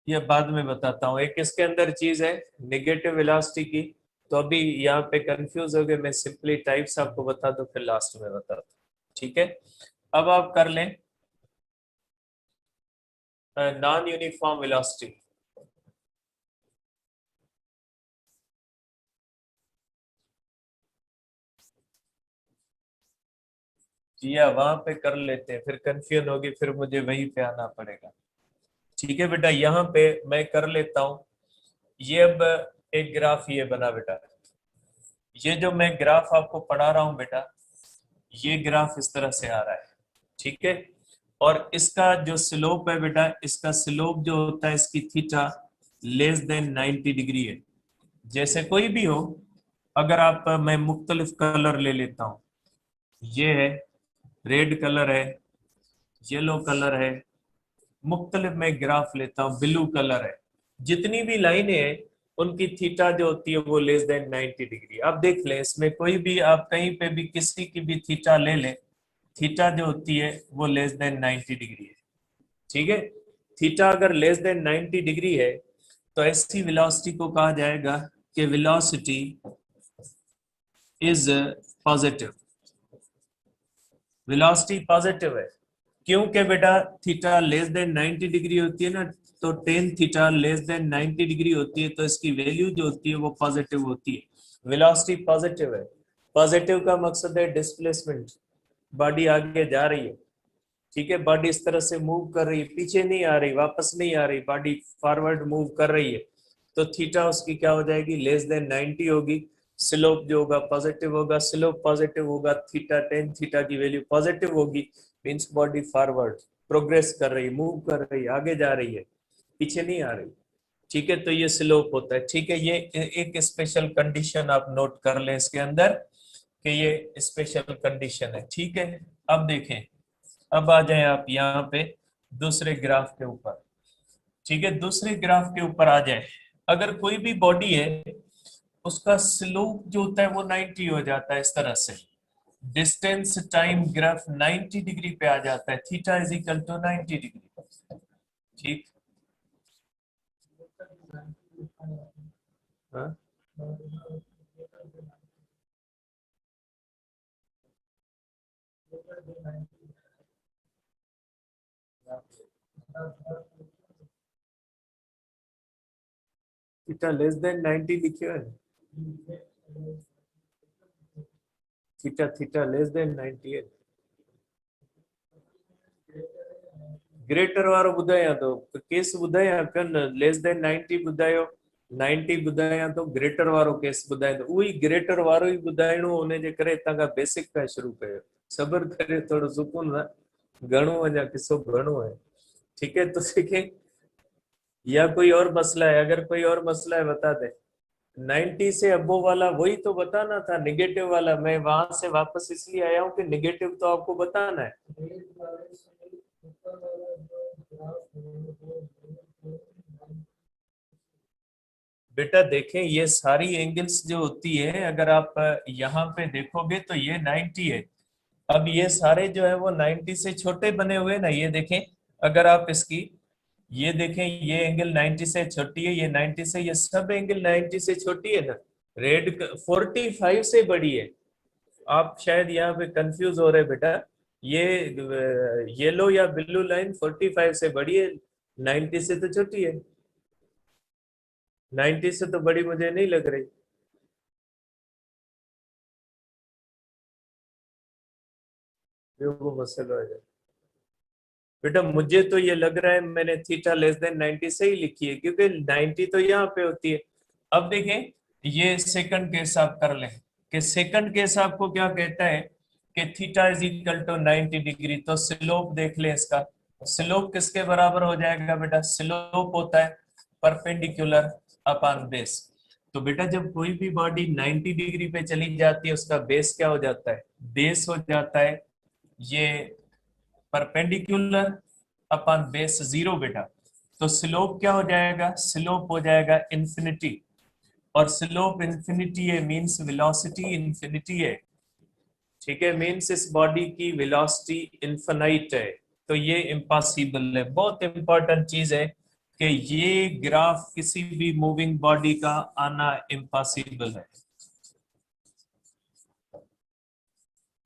ये बाद में बताता हूँ। एक इसके अंदर चीज है नेगेटिव वेलोसिटी की, तो अभी यहाँ पे कंफ्यूज हो गए, मैं सिंपली टाइप्स आपको बता दूं फिर लास्ट में बताता हूँ। ठीक है, अब आप कर लें नॉन यूनिफॉर्म वेलोसिटी। जी हाँ, वहां पे कर लेते हैं, फिर कंफ्यूजन होगी, फिर मुझे वहीं पे आना पड़ेगा। ठीक है बेटा, यहाँ पे मैं कर लेता हूँ। ये अब एक ग्राफ ये बना बेटा, ये जो मैं ग्राफ आपको पढ़ा रहा हूँ बेटा, ये ग्राफ इस तरह से आ रहा है। ठीक है, और इसका जो स्लोप है बेटा, इसका स्लोप जो होता है इसकी थीटा लेस देन 90 डिग्री है। जैसे कोई भी हो, अगर आप मैं मुख्तलिफ कलर ले लेता हूँ, ये है रेड कलर है, येलो कलर है, मुख्तलिफ मैं ग्राफ लेता हूँ, ब्लू कलर है, जितनी भी लाइनें हैं उनकी थीटा जो होती है वो लेस देन 90 डिग्री। आप देख लें, इसमें कोई भी आप कहीं पे भी किसी की भी थीटा ले लें, थीटा जो होती है वो लेस देन 90 डिग्री है। ठीक है, थीटा अगर लेस देन 90 डिग्री है तो ऐसी वेलोसिटी को कहा जाएगा कि velocity is positive, velocity positive है। क्योंकि बेटा थीटा लेस देन 90 डिग्री होती है ना, तो tan theta less than 90 degree होती है, तो इसकी वैल्यू जो होती है वो पॉजिटिव होती है, वेलोसिटी पॉजिटिव है। पॉजिटिव का मकसद है डिस्प्लेसमेंट, बॉडी आगे जा रही है। ठीक है, बॉडी इस तरह से मूव कर रही है, पीछे नहीं आ रही, वापस नहीं आ रही, बॉडी फॉरवर्ड मूव कर रही है। तो थीटा उसकी क्या हो जाएगी, लेस देन 90 होगी। स्लोप जो होगा पॉजिटिव होगा, स्लोप पॉजिटिव होगा, थीटा टेन थीटा की वैल्यू पॉजिटिव होगी, मीन्स बॉडी फॉरवर्ड प्रोग्रेस कर रही है, मूव कर रही है, आगे जा रही है, पीछे नहीं आ रही। ठीक है, तो ये स्लोप होता है। ठीक है, ये एक स्पेशल कंडीशन आप नोट कर लें इसके अंदर, कि ये स्पेशल कंडीशन है। ठीक है, अब देखें, अब आ जाए आप यहाँ पे दूसरे ग्राफ के ऊपर। ठीक है, दूसरे ग्राफ के ऊपर आ जाए, अगर कोई भी बॉडी है उसका स्लोप जो होता है वो 90 हो जाता है, इस तरह से डिस्टेंस टाइम ग्राफ 90 डिग्री पे आ जाता है, theta is equal to 90 degree. ठीक, हाँ? थीटा लेस देन 90 लिखियो है, थीटा थीटा लेस देन 90 है। ग्रेटर वारो ॿुधायां थो, केस ॿुधायां पियो न, लेस देन 90 ॿुधायो, 90 ॿुधायां थो, ग्रेटर वारो केस ॿुधायां थो, उहो ई ग्रेटर वारो ई ॿुधाइणो, उनजे करे हितां खां बेसिक खां शुरू कयो। सब्र करे, थोड़ो सुकून है, घणो अञा किस्सो घणो है। ठीक है, तो सीखे या कोई और मसला है, अगर कोई और मसला है बता दे। 90 से अबो वाला वही तो बताना था, निगेटिव वाला। मैं वहां से वापस इसलिए आया हूँ कि निगेटिव तो आपको बताना है। बेटा देखें, ये सारी एंगल्स जो होती है, अगर आप यहाँ पे देखोगे तो ये 90 है। अब ये सारे जो है वो 90 से छोटे बने हुए ना, ये देखें। अगर आप इसकी ये देखें, ये एंगल 90 से छोटी है, ये 90 से, ये सब एंगल 90 से छोटी है ना। रेड 45 से बड़ी है। आप शायद यहाँ पे कंफ्यूज हो रहे बेटा। ये येलो या ब्लू लाइन 45 से बड़ी है, 90 से तो छोटी है। 90 से तो बड़ी मुझे नहीं लग रही। वो मसला हो जाए बेटा। मुझे तो ये लग रहा है मैंने थीटा लेस देन 90 से ही लिखी है, क्योंकि 90 तो यहाँ पे होती है। अब देखें, ये सेकंड केस आप कर लें कि सेकंड केस आपको क्या कहता है कि theta is equal to 90 degree. तो स्लोप देख लें इसका। स्लोप किसके बराबर हो जाएगा बेटा? स्लोप होता है परपेंडिकुलर अपॉन बेस। तो बेटा जब कोई भी बॉडी 90 डिग्री पे चली जाती है, उसका बेस क्या हो जाता है? बेस हो जाता है ये परपेंडिकुलर अपॉन बेस 0 बेटा। तो स्लोप क्या हो जाएगा? स्लोप हो जाएगा इंफिनिटी। और स्लोप इंफिनिटी है मींस वेलोसिटी इंफिनिटी है। ठीक है, मींस इस बॉडी की वेलोसिटी इनफिनाइट है। तो ये इम्पॉसिबल है। बहुत इंपॉर्टेंट चीज है कि ये ग्राफ किसी भी मूविंग बॉडी का आना इम्पॉसिबल है।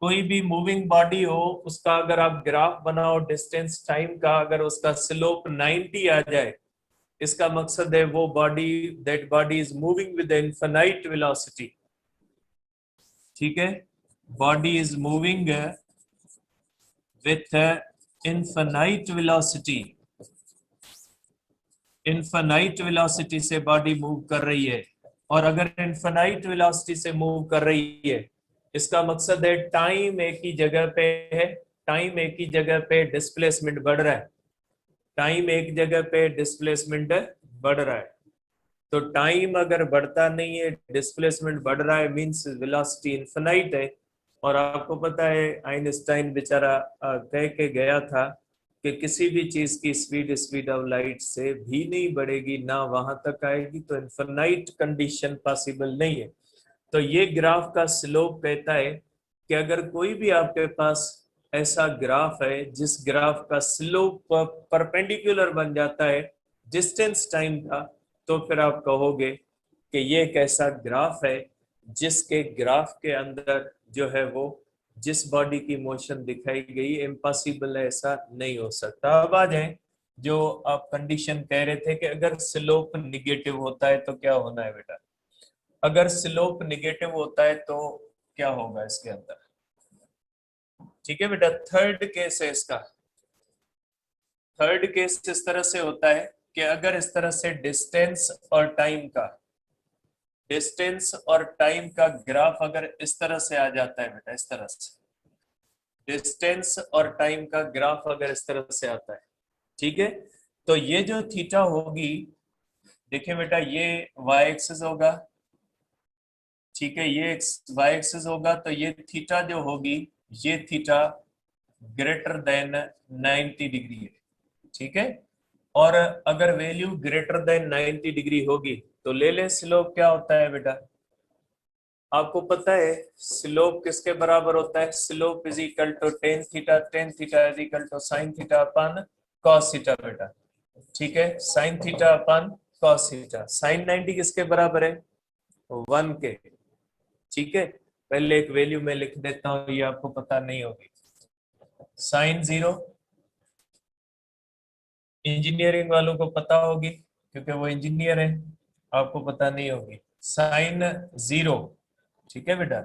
कोई भी मूविंग बॉडी हो, उसका अगर आप ग्राफ बनाओ डिस्टेंस टाइम का, अगर उसका स्लोप 90 आ जाए, इसका मकसद है वो body, that body is moving with infinite velocity. ठीक है, body is moving with infinite velocity. Infinite velocity से बॉडी मूव कर रही है। और अगर इनफिनाइट वेलोसिटी से मूव कर रही है, इसका मकसद है टाइम एक ही जगह पे है। टाइम एक ही जगह पे, डिस्प्लेसमेंट बढ़ रहा है। टाइम एक जगह पे, डिस्प्लेसमेंट बढ़ रहा है। तो टाइम अगर बढ़ता नहीं है, डिस्प्लेसमेंट बढ़ रहा है, मींस वेलोसिटी इनफिनाइट है। और आपको पता है आइंस्टाइन बेचारा कह के गया था कि किसी भी चीज की स्पीड स्पीड ऑफ लाइट से भी नहीं बढ़ेगी, ना वहां तक आएगी। तो इनफिनाइट कंडीशन पॉसिबल नहीं है। तो ये ग्राफ का स्लोप कहता है कि अगर कोई भी आपके पास ऐसा ग्राफ है जिस ग्राफ का स्लोप परपेंडिकुलर बन जाता है डिस्टेंस टाइम का, तो फिर आप कहोगे कि ये एक ऐसा ग्राफ है जिसके ग्राफ के अंदर जो है वो जिस बॉडी की मोशन दिखाई गई इम्पॉसिबल है, ऐसा नहीं हो सकता। अब आ जाए जो आप कंडीशन कह रहे थे कि अगर स्लोप निगेटिव होता है तो क्या होना है बेटा? अगर स्लोप निगेटिव होता है तो क्या होगा इसके अंदर? ठीक है बेटा, थर्ड केस है इसका। थर्ड केस इस तरह से होता है कि अगर इस तरह से डिस्टेंस और टाइम का ग्राफ अगर इस तरह से आ जाता है बेटा, इस तरह से डिस्टेंस और टाइम का ग्राफ अगर इस तरह से आता है, ठीक है, तो ये जो थीटा होगी, देखिए बेटा ये वाई एक्सिस होगा। ठीक है, ये वाई एक्सिस होगा, तो ये थीटा जो होगी, ये थीटा ग्रेटर देन 90 डिग्री है। ठीक है, और अगर वैल्यू ग्रेटर देन 90 डिग्री होगी तो ले लें स्लोप क्या होता है बेटा? आपको पता है स्लोप किसके बराबर होता है? Slope is equal to tan theta. Tan theta is equal to sine theta upon cos theta बेटा। ठीक है, sine theta upon cos theta. Sine 90 किसके बराबर है? 1 के। ठीक है, पहले एक वैल्यू में लिख देता हूं, ये आपको पता नहीं होगी। साइन 0 इंजीनियरिंग वालों को पता होगी क्योंकि वो इंजीनियर है, आपको पता नहीं होगी। साइन 0, ठीक है बेटा,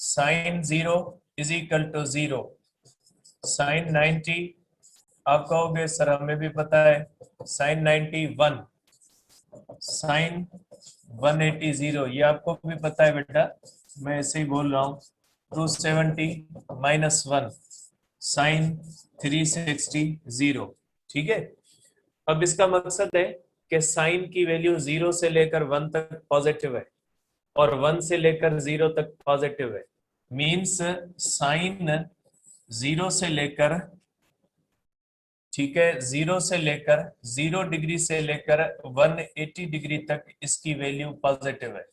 sine 0 is equal to 0। Sine 90 आप कहोगे सर हमें भी पता है, साइन 90 1। साइन 180 0, ये आपको भी पता है बेटा, मैं ऐसे ही बोल रहा हूँ। 270 -1 साइन 360 0। ठीक है, अब इसका मकसद है कि साइन की वैल्यू 0 से लेकर 1 तक पॉजिटिव है और 1 से लेकर 0 तक पॉजिटिव है। मींस साइन 0 से लेकर, ठीक है, 0 से लेकर 0 डिग्री से लेकर 180 डिग्री तक इसकी वैल्यू पॉजिटिव है।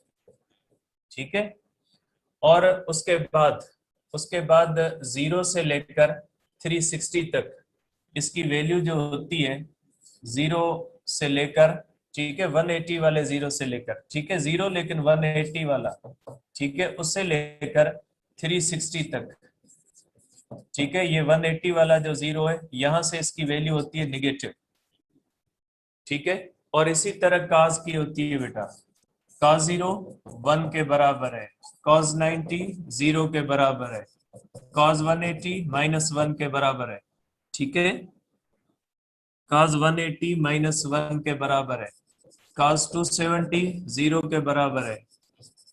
ठीक है, और उसके बाद 0 से लेकर 360 तक इसकी वैल्यू जो होती है 0 से लेकर, ठीक है, 180 वाले 0 से लेकर, ठीक है, 0 लेकिन 180 वाला, ठीक है, उससे लेकर 360 तक, ठीक है, ये 180 वाला जो 0 है यहां से इसकी वैल्यू होती है निगेटिव। ठीक है, और इसी तरह काज की होती है बेटा, cos 0 1 के बराबर है, cos 90 0 के बराबर है, cos 180 -1 के बराबर है। ठीक है, cos 180 -1 के बराबर है, cos 270 0 के बराबर है,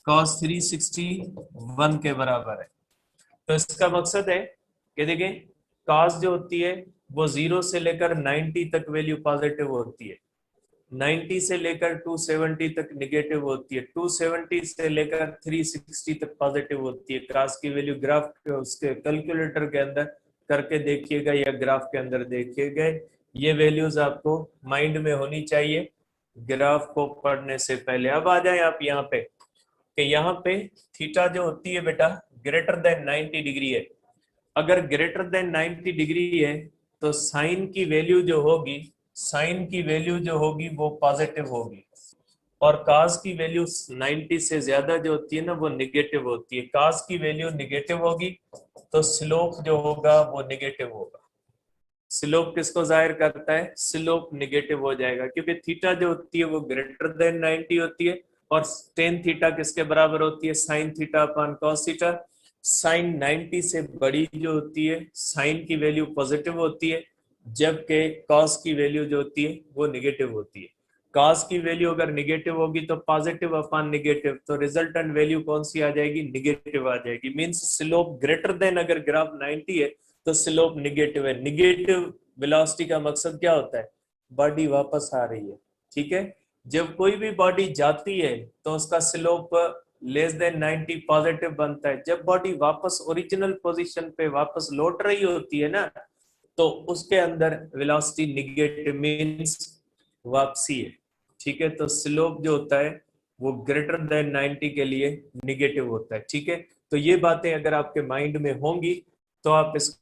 cos 360 1 के बराबर है। तो इसका मकसद है कि देखिए cos जो होती है वो 0 से लेकर 90 तक वैल्यू पॉजिटिव होती है, 90 से लेकर 270 तक निगेटिव होती है, 270 से लेकर 360 तक पॉजिटिव होती है। क्रॉस की वैल्यू ग्राफ के उसके कैलकुलेटर के अंदर करके देखिएगा या ग्राफ के अंदर देखिएगा, ये वैल्यूज आपको माइंड में होनी चाहिए ग्राफ को पढ़ने से पहले। अब आ जाए आप यहाँ पे कि यहाँ पे थीटा जो होती है बेटा ग्रेटर देन 90 डिग्री है। अगर ग्रेटर देन 90 डिग्री है तो साइन की वैल्यू जो होगी, साइन की वैल्यू जो होगी वो पॉजिटिव होगी, और काज की वैल्यू 90 से ज्यादा जो होती है ना वो निगेटिव होती है। काज की वैल्यू निगेटिव होगी तो स्लोप जो होगा वो निगेटिव होगा। स्लोप किसको जाहिर करता है, स्लोप निगेटिव हो जाएगा क्योंकि थीटा जो होती है वो ग्रेटर देन 90 होती है, और टेन थीटा किसके बराबर होती है, sine theta upon cos theta. Sine 90 से बड़ी जो होती है साइन की वैल्यू पॉजिटिव होती है, जबकि कॉस की वैल्यू जो होती है वो निगेटिव होती है। कॉस की वैल्यू अगर निगेटिव होगी तो पॉजिटिव अपॉन निगेटिव, तो रिजल्टेंट वैल्यू कौन सी आ जाएगी, निगेटिव आ जाएगी। मींस स्लोप ग्रेटर देन, अगर ग्राफ 90 है तो स्लोप निगेटिव है। निगेटिव वेलोसिटी का मकसद क्या होता है, बॉडी वापस आ रही है। ठीक है, जब कोई भी बॉडी जाती है तो उसका स्लोप लेस देन 90 पॉजिटिव बनता है। जब बॉडी वापस ओरिजिनल पोजीशन पे वापस लौट रही होती है ना तो उसके अंदर वेलोसिटी निगेटिव, मींस वापसी है। ठीक है, तो स्लोप जो होता है वो ग्रेटर देन 90 के लिए निगेटिव होता है। ठीक है, तो ये बातें अगर आपके माइंड में होंगी तो आप इस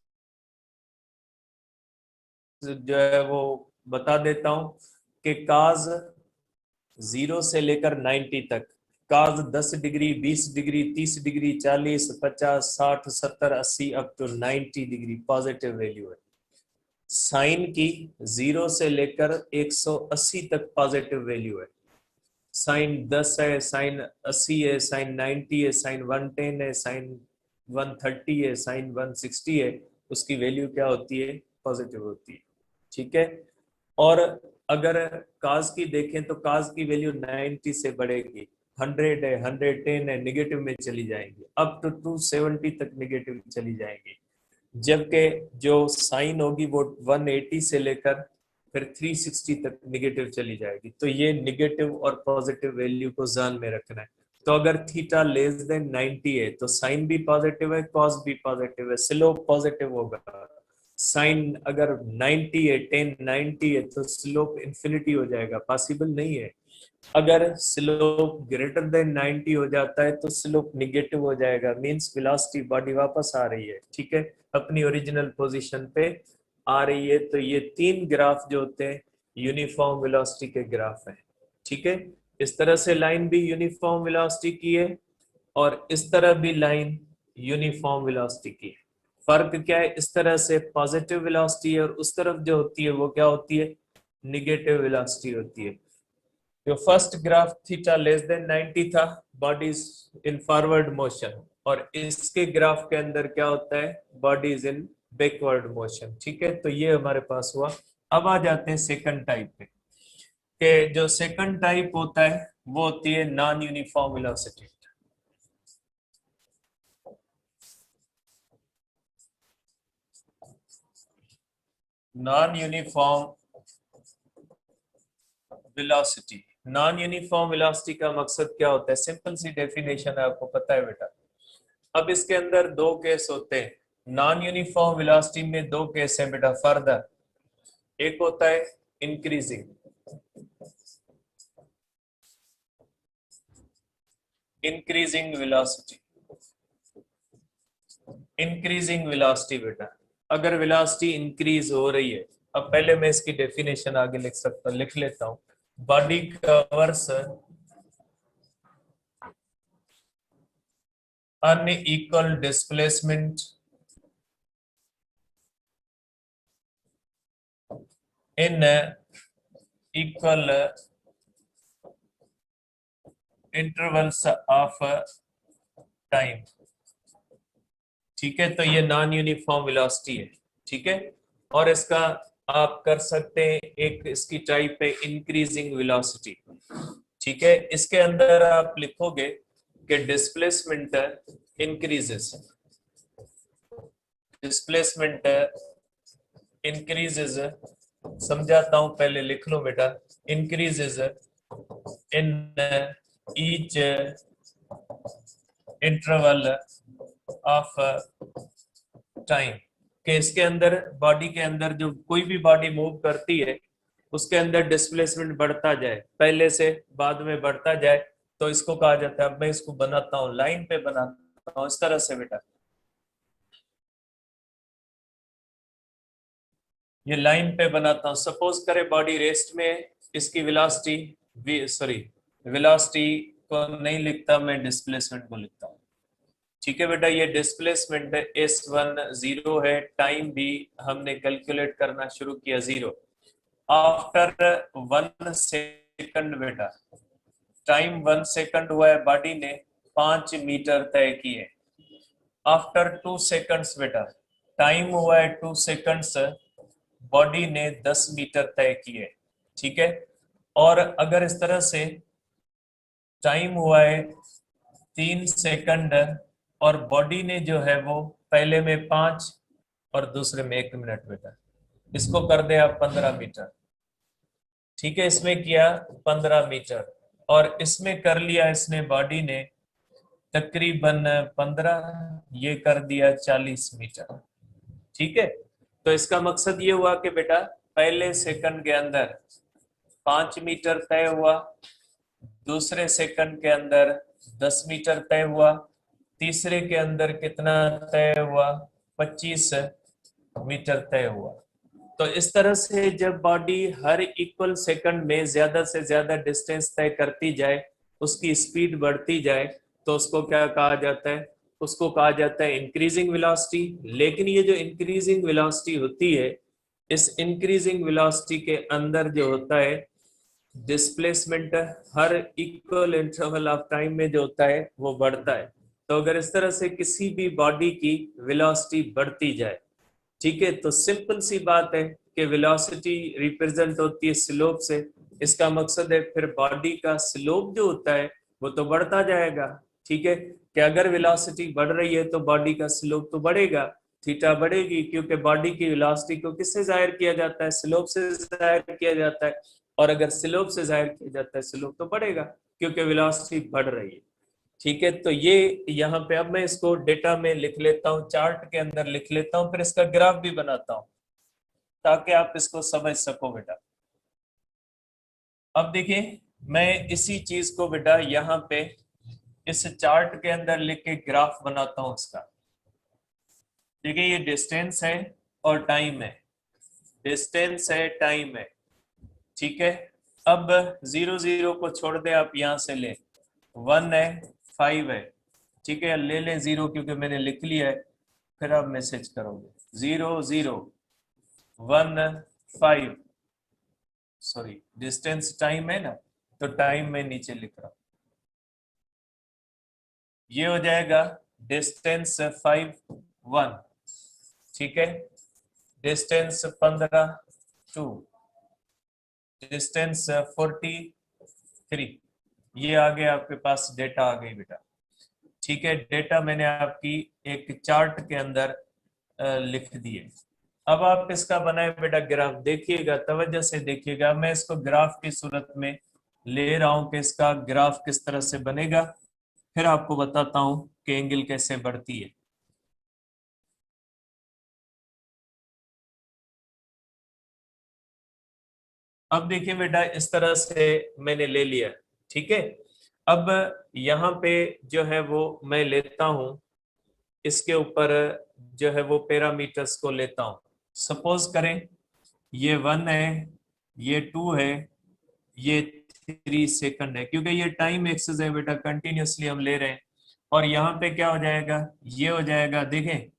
जो है वो बता देता हूं कि काज 0 से लेकर 90 तक, cause 10 degree, 20 degree, 30 degree, 40, 50, 60, 70, 80 up to 90 degree positive value है। साइन की 0 से लेकर 180 तक पॉजिटिव वैल्यू है। साइन 10 है, साइन 80 है, साइन 90 है, साइन 110 है, साइन 130 है, साइन 160 है, उसकी वैल्यू क्या होती है, पॉजिटिव होती है। ठीक है, और अगर काज की देखें तो काज की वैल्यू 90 से बढ़ेगी, 100 है, 110 है, निगेटिव में चली जाएंगी, अप टू 270 तक निगेटिव चली जाएंगी। जबकि जो साइन होगी वो 180 से लेकर फिर 360 तक निगेटिव चली जाएगी। तो ये निगेटिव और पॉजिटिव वैल्यू को ध्यान में रखना है। तो अगर थीटा लेस देन 90 है तो साइन भी पॉजिटिव है, कॉस भी पॉजिटिव है, स्लोप पॉजिटिव होगा। साइन अगर 90 है, 1090 है तो स्लोप इंफिनिटी हो जाएगा, पॉसिबल नहीं है। अगर स्लोप ग्रेटर देन 90 हो जाता है तो स्लोप निगेटिव हो जाएगा, मींस वेलोसिटी बॉडी वापस आ रही है। ठीक है, अपनी ओरिजिनल पोजीशन पे आ रही है। तो ये तीन ग्राफ जो होते हैं यूनिफॉर्म वेलोसिटी के ग्राफ हैं। ठीक है, इस तरह से लाइन भी यूनिफॉर्म वेलोसिटी की है और इस तरह भी लाइन यूनिफॉर्म वेलोसिटी की है। फर्क क्या है, इस तरह से पॉजिटिव वेलोसिटी है और उस तरफ जो होती है वो क्या होती है, निगेटिव वेलोसिटी होती है। जो first graph theta less than 90 था, body is in forward motion, और इसके ग्राफ के अंदर क्या होता है, body is in backward motion. ठीक है, तो ये हमारे पास हुआ। अब आ जाते हैं सेकंड टाइप पे, कि जो सेकंड टाइप होता है वो होती है non uniform velocity. Non uniform velocity. Non uniform velocity का मकसद क्या होता है? सिंपल सी डेफिनेशन है, आपको पता है बेटा। अब इसके अंदर दो केस होते हैं। नॉन यूनिफॉर्म वेलोसिटी में दो केस है बेटा फर्दर। एक होता है increasing, increasing velocity, increasing velocity बेटा। अगर वेलोसिटी इंक्रीज हो रही है, अब पहले मैं इसकी डेफिनेशन आगे लिख सकता हूं, लिख लेता हूं। Body covers unequal displacement in equal intervals of time। ठीक है, तो ये नॉन यूनिफॉर्म वेलोसिटी है। ठीक है, और इसका आप कर सकते हैं, एक इसकी टाइप है इंक्रीजिंग वेलोसिटी। ठीक है, इसके अंदर आप लिखोगे कि डिस्प्लेसमेंट इंक्रीजेस, डिस्प्लेसमेंट इंक्रीजेस। समझाता हूं, पहले लिख लो बेटा। Increases in each interval of time. कि इसके अंदर, बॉडी के अंदर जो कोई भी बॉडी मूव करती है उसके अंदर डिस्प्लेसमेंट बढ़ता जाए, पहले से बाद में बढ़ता जाए, तो इसको कहा जाता है। अब मैं इसको बनाता हूँ, लाइन पे बनाता हूँ इस तरह से बेटा। ये लाइन पे बनाता हूँ। सपोज करे बॉडी रेस्ट में, इसकी वेलोसिटी, सॉरी वेलोसिटी को नहीं लिखता मैं, डिस्प्लेसमेंट को लिखता हूँ। ठीक है बेटा, ये डिस्प्लेसमेंट S1 0 है, टाइम भी हमने कैलकुलेट करना शुरू किया 0। आफ्टर 1 सेकंड बेटा, टाइम 1 सेकंड हुआ है, बॉडी ने 5 मीटर तय किए। आफ्टर 2 सेकंड्स बेटा, टाइम हुआ है 2 सेकंड्स, बॉडी ने 10 मीटर तय किए। ठीक है, और अगर इस तरह से टाइम हुआ है 3 सेकंड और बॉडी ने जो है वो पहले में 5 और दूसरे में 1 मिनट बेटा, इसको कर दे आप 15 मीटर। ठीक है, इसमें किया 15 मीटर और इसमें कर लिया इसने, बॉडी ने तकरीबन 15, ये कर दिया 40 मीटर। ठीक है, तो इसका मकसद ये हुआ कि बेटा पहले सेकंड के अंदर 5 मीटर तय हुआ, दूसरे सेकंड के अंदर 10 मीटर तय हुआ, तीसरे के अंदर कितना तय हुआ? 25 मीटर तय हुआ। तो इस तरह से जब बॉडी हर इक्वल सेकंड में ज्यादा से ज्यादा डिस्टेंस तय करती जाए, उसकी स्पीड बढ़ती जाए, तो उसको क्या कहा जाता है? उसको कहा जाता है इंक्रीजिंग वेलोसिटी। लेकिन ये जो इंक्रीजिंग वेलोसिटी होती है, इस इंक्रीजिंग वेलोसिटी के अंदर जो होता है displacement, her equal interval of time में जो होता है वो बढ़ता है। तो अगर इस तरह से किसी भी बॉडी की वेलोसिटी बढ़ती जाए, ठीक है, तो सिंपल सी बात है कि वेलोसिटी रिप्रेजेंट होती है स्लोप से। इसका मकसद है फिर बॉडी का स्लोप जो होता है वो तो बढ़ता जाएगा। ठीक है, कि अगर वेलोसिटी बढ़ रही है तो बॉडी का स्लोप तो बढ़ेगा, थीटा बढ़ेगी, क्योंकि बॉडी की वेलोसिटी को किससे जाहिर किया जाता है? स्लोप से जाहिर किया जाता है। और अगर स्लोप से जाहिर किया जाता है, स्लोप तो बढ़ेगा क्योंकि वेलोसिटी बढ़ रही है। ठीक है, तो ये यहाँ पे अब मैं इसको डेटा में लिख लेता हूँ, चार्ट के अंदर लिख लेता हूँ, फिर इसका ग्राफ भी बनाता हूँ ताकि आप इसको समझ सको बेटा। अब देखिए, मैं इसी चीज को बेटा यहाँ पे इस चार्ट के अंदर लिख के ग्राफ बनाता हूँ इसका। देखिए, ये डिस्टेंस है और टाइम है, डिस्टेंस है, टाइम है। ठीक है, अब 0 0 को छोड़ दे, आप यहां से ले, 1 है, 5 है। ठीक है, ले लें 0 क्योंकि मैंने लिख लिया है, फिर आप मैसेज करोगे 0 0 1 5। सॉरी, डिस्टेंस टाइम है ना, तो टाइम में नीचे लिख रहा हूं, ये हो जाएगा डिस्टेंस 5 1। ठीक है, डिस्टेंस 15 2, डिस्टेंस 43। ये आ गया आपके पास, डेटा आ गई बेटा। ठीक है, डेटा मैंने आपकी एक चार्ट के अंदर लिख दिए। अब आप इसका बनाए बेटा ग्राफ, देखिएगा तवज्जो से देखिएगा, मैं इसको ग्राफ की सूरत में ले रहा हूं कि इसका ग्राफ किस तरह से बनेगा, फिर आपको बताता हूं कि एंगल कैसे बढ़ती है। अब देखिए बेटा इस तरह से मैंने ले लिया, ठीक है। अब यहाँ पे जो है वो मैं लेता हूं, इसके ऊपर जो है वो पैरामीटर्स को लेता हूं। सपोज करें ये 1 है, ये 2 है, ये 3 सेकंड है, क्योंकि ये टाइम एक्सेस है बेटा, कंटिन्यूसली हम ले रहे हैं। और यहाँ पे क्या हो जाएगा, ये हो जाएगा, देखें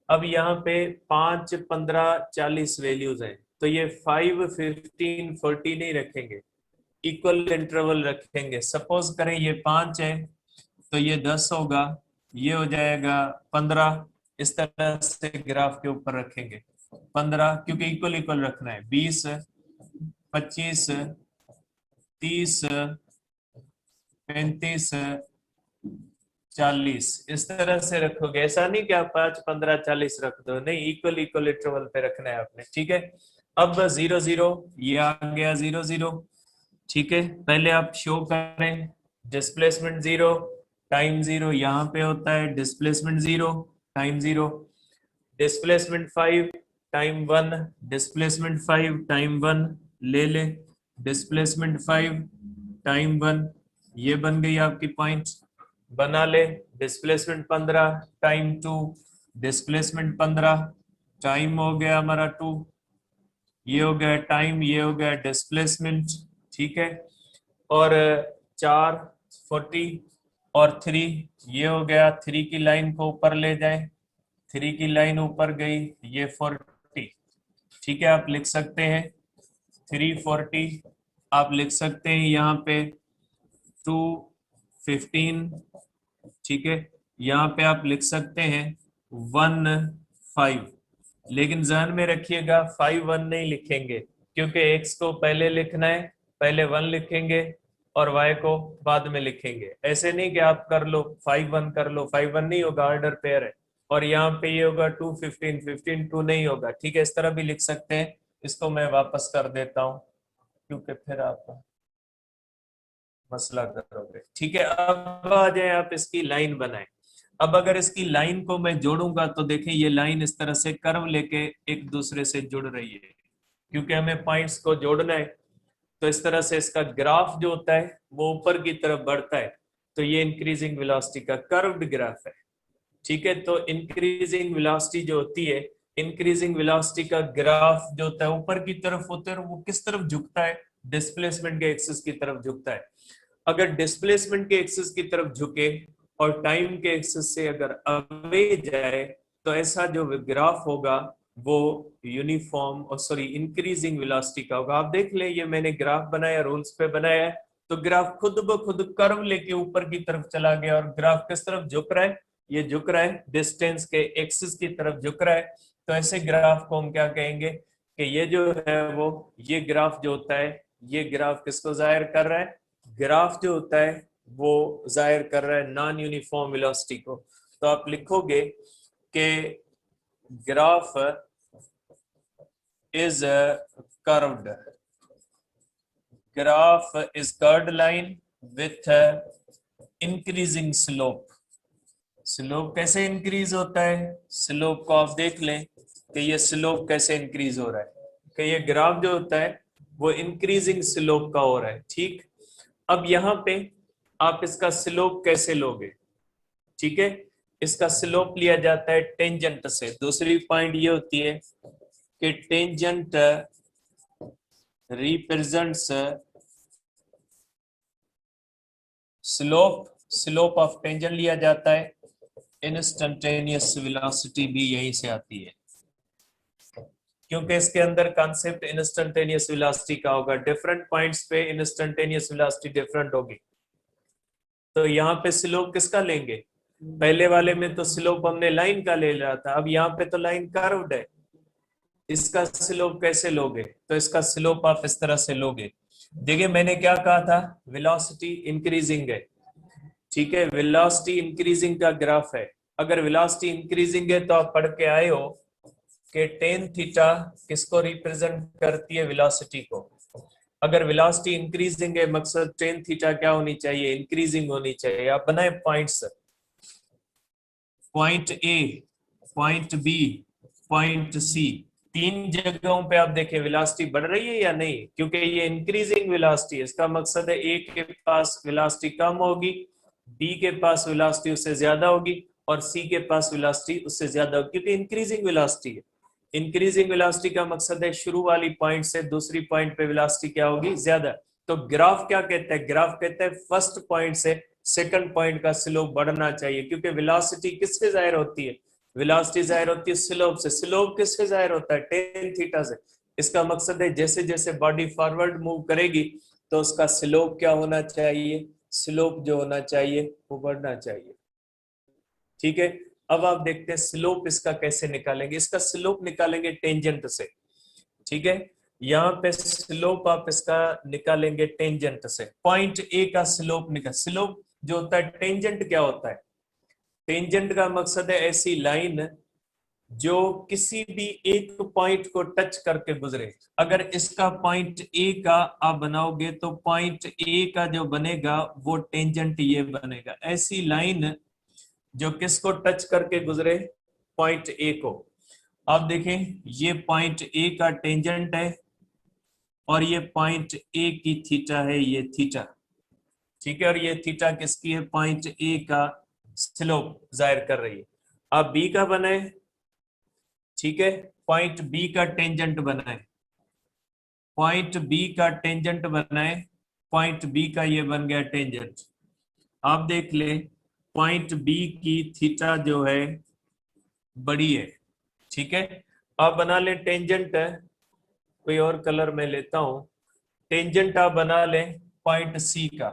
अब यहाँ पे 5, 15, 40 वैल्यूज हैं, तो ये 5, 15, 40 नहीं रखेंगे, इक्वल इंटरवल रखेंगे। सपोज करें ये 5 है तो ये 10 होगा, ये हो जाएगा 15, इस तरह से ग्राफ के ऊपर रखेंगे 15, क्योंकि इक्वल इक्वल रखना है। 20, 25, 30, 35, 40, इस तरह से रखोगे। ऐसा नहीं कि आप 5, 15, 40 रख दो, नहीं, इक्वल इक्वल इंटरवल पे रखना है आपने, ठीक है। अब 0, 0, ये आ गया 0, 0, ठीक है। पहले आप शो करें डिस्प्लेसमेंट 0, टाइम 0, यहाँ पे होता है displacement 0, time 0, displacement 5, time 1, displacement 5, time 1, ले ले, डिस्प्लेसमेंट 5, टाइम 1, ये बन गई आपकी पॉइंट, बना ले। डिस्प्लेसमेंट 15, टाइम 2, डिस्प्लेसमेंट 15, टाइम हो गया हमारा 2, ये हो गया टाइम, ये हो गया डिस्प्लेसमेंट, ठीक है। और 4, 40, और 3, ये हो गया, 3 की लाइन को ऊपर ले जाए, 3 की लाइन ऊपर गई, ये 40, ठीक है। आप लिख सकते हैं 340, आप लिख सकते हैं यहाँ पे 215, ठीक है। यहाँ पे आप लिख सकते हैं 15, लेकिन ध्यान में रखिएगा 5, 1 नहीं लिखेंगे, क्योंकि x को पहले लिखना है, पहले 1 लिखेंगे और y को बाद में लिखेंगे। ऐसे नहीं कि आप कर लो 5, 1 कर लो, 5, 1 नहीं होगा, ऑर्डर पेयर है। और यहाँ पे ये होगा 2, 15, 15, 2 नहीं होगा, ठीक है। इस तरह भी लिख सकते हैं। इसको मैं वापस कर देता हूँ, क्योंकि फिर आप मसला करोगे, ठीक है। अब आ जाए आप इसकी लाइन बनाए। अब अगर इसकी लाइन को मैं जोड़ूंगा तो देखें ये लाइन इस तरह से कर्व लेके एक दूसरे से जुड़ रही है, क्योंकि हमें पॉइंट्स को जोड़ना है। तो इस तरह से इसका ग्राफ जो होता है वो ऊपर की तरफ बढ़ता है, तो ये इंक्रीजिंग वेलोसिटी का कर्व्ड ग्राफ है, ठीक है। तो इंक्रीजिंग वेलोसिटी जो होती है, इंक्रीजिंग वेलोसिटी का ग्राफ जो होता है ऊपर की तरफ होता है, वो किस तरफ झुकता है, डिस्प्लेसमेंट के एक्सिस की तरफ झुकता है। अगर डिस्प्लेसमेंट के एक्सिस की तरफ झुके और टाइम के एक्सिस से अगर अवे जाए, तो ऐसा जो ग्राफ होगा वो यूनिफॉर्म और सॉरी इंक्रीजिंग वेलोसिटी का होगा। आप देख लें, ये मैंने ग्राफ बनाया, रूल्स पे बनाया है, तो ग्राफ खुद ब खुद कर्व लेके ऊपर की तरफ चला गया। और ग्राफ किस तरफ झुक रहा है, ये झुक रहा है डिस्टेंस के एक्सिस की तरफ झुक रहा है। तो ऐसे ग्राफ को हम क्या कहेंगे कि ये जो है वो, ये ग्राफ जो होता है, ये ग्राफ किसको जाहिर कर रहा है, ग्राफ जो होता है वो जाहिर कर रहा है नॉन यूनिफॉर्म वेलोसिटी को। तो आप लिखोगे कि graph is curved, graph is curved line with increasing slope. Slope कैसे इंक्रीज होता है, स्लोप को आप देख लें कि ये स्लोप कैसे इंक्रीज हो रहा है, कि ये ग्राफ जो होता है वो इंक्रीजिंग स्लोप का हो रहा है, ठीक। अब यहाँ पे आप इसका स्लोप कैसे लोगे, ठीक है। इसका स्लोप लिया जाता है टेंजेंट से। दूसरी पॉइंट ये होती है कि tangent represents slope, slope of tangent लिया जाता है। इंस्टैन्टेनियस वेलोसिटी भी यहीं से आती है, क्योंकि इसके अंदर कॉन्सेप्ट इंस्टैन्टेनियस वेलोसिटी का होगा। डिफरेंट पॉइंट्स पे इंस्टैन्टेनियस वेलोसिटी डिफरेंट होगी। तो यहाँ पे स्लोप किसका लेंगे, पहले वाले में तो स्लोप हमने लाइन का ले लिया था, अब यहाँ पे तो लाइन कर्व्ड है, इसका स्लोप कैसे लोगे, तो इसका स्लोप आप इस तरह से लोगे। देखिए मैंने क्या कहा था, वेलोसिटी इंक्रीजिंग है, ठीक है, वेलोसिटी इंक्रीजिंग का ग्राफ है। अगर वेलोसिटी इंक्रीजिंग है तो आप पढ़ के आए हो कि टेन थीटा किसको रिप्रेजेंट करती है, वेलोसिटी को। अगर वेलोसिटी इंक्रीजिंग है, मकसद टेन थीटा क्या होनी चाहिए, इंक्रीजिंग होनी चाहिए। आप बनाए points, point A, point B, point C, तीन जगहों पे आप देखें वेलोसिटी बढ़ रही है या नहीं, क्योंकि ये इंक्रीजिंग वेलोसिटी है। इसका मकसद है ए के पास वेलोसिटी कम होगी, बी के पास वेलोसिटी उससे ज्यादा होगी, और सी के पास वेलोसिटी उससे ज्यादा होगी, क्योंकि इंक्रीजिंग वेलोसिटी है। इंक्रीजिंग वेलोसिटी का मकसद है शुरू वाली पॉइंट से दूसरी पॉइंट पे वेलोसिटी क्या होगी, ज्यादा। तो ग्राफ क्या कहता है, ग्राफ कहता है फर्स्ट पॉइंट से सेकंड पॉइंट का स्लोप बढ़ना चाहिए, क्योंकि वेलोसिटी किससे जाहिर होती है, वेलोसिटी जाहिर होती है स्लोप से। स्लोप किससे जाहिर होता है, टेन थीटा से। इसका मकसद है जैसे जैसे बॉडी फॉरवर्ड मूव करेगी तो उसका स्लोप क्या होना चाहिए, स्लोप जो होना चाहिए वो बढ़ना चाहिए। ठीक है, अब आप देखते हैं स्लोप इसका कैसे निकालेंगे। इसका स्लोप निकालेंगे टेंजेंट से। ठीक है, यहाँ पे स्लोप आप इसका निकालेंगे टेंजेंट से। पॉइंट ए का स्लोप निकाल, स्लोप जो होता है, टेंजेंट क्या होता है, टेंजेंट का मकसद है ऐसी लाइन जो किसी भी एक पॉइंट को टच करके गुजरे। अगर इसका पॉइंट ए का आप बनाओगे तो पॉइंट ए का जो बनेगा वो टेंजेंट ये बनेगा। ऐसी लाइन जो किसको टच करके गुजरे, पॉइंट ए को। आप देखें ये पॉइंट ए का टेंजेंट है और ये पॉइंट ए की थीटा है, ये थीटा। ठीक है, और ये थीटा किसकी है, पॉइंट ए का स्लोप जाहिर कर रही है। अब बी का बनाए, ठीक है, पॉइंट बी का टेंजेंट बनाए, पॉइंट बी का टेंजेंट बनाए, पॉइंट बी का ये बन गया टेंजेंट। आप देख ले पॉइंट बी की थीटा जो है बड़ी है। ठीक है, आप बना ले टेंजेंट है, कोई और कलर में लेता हूं, टेंजेंट आप बना ले पॉइंट सी का।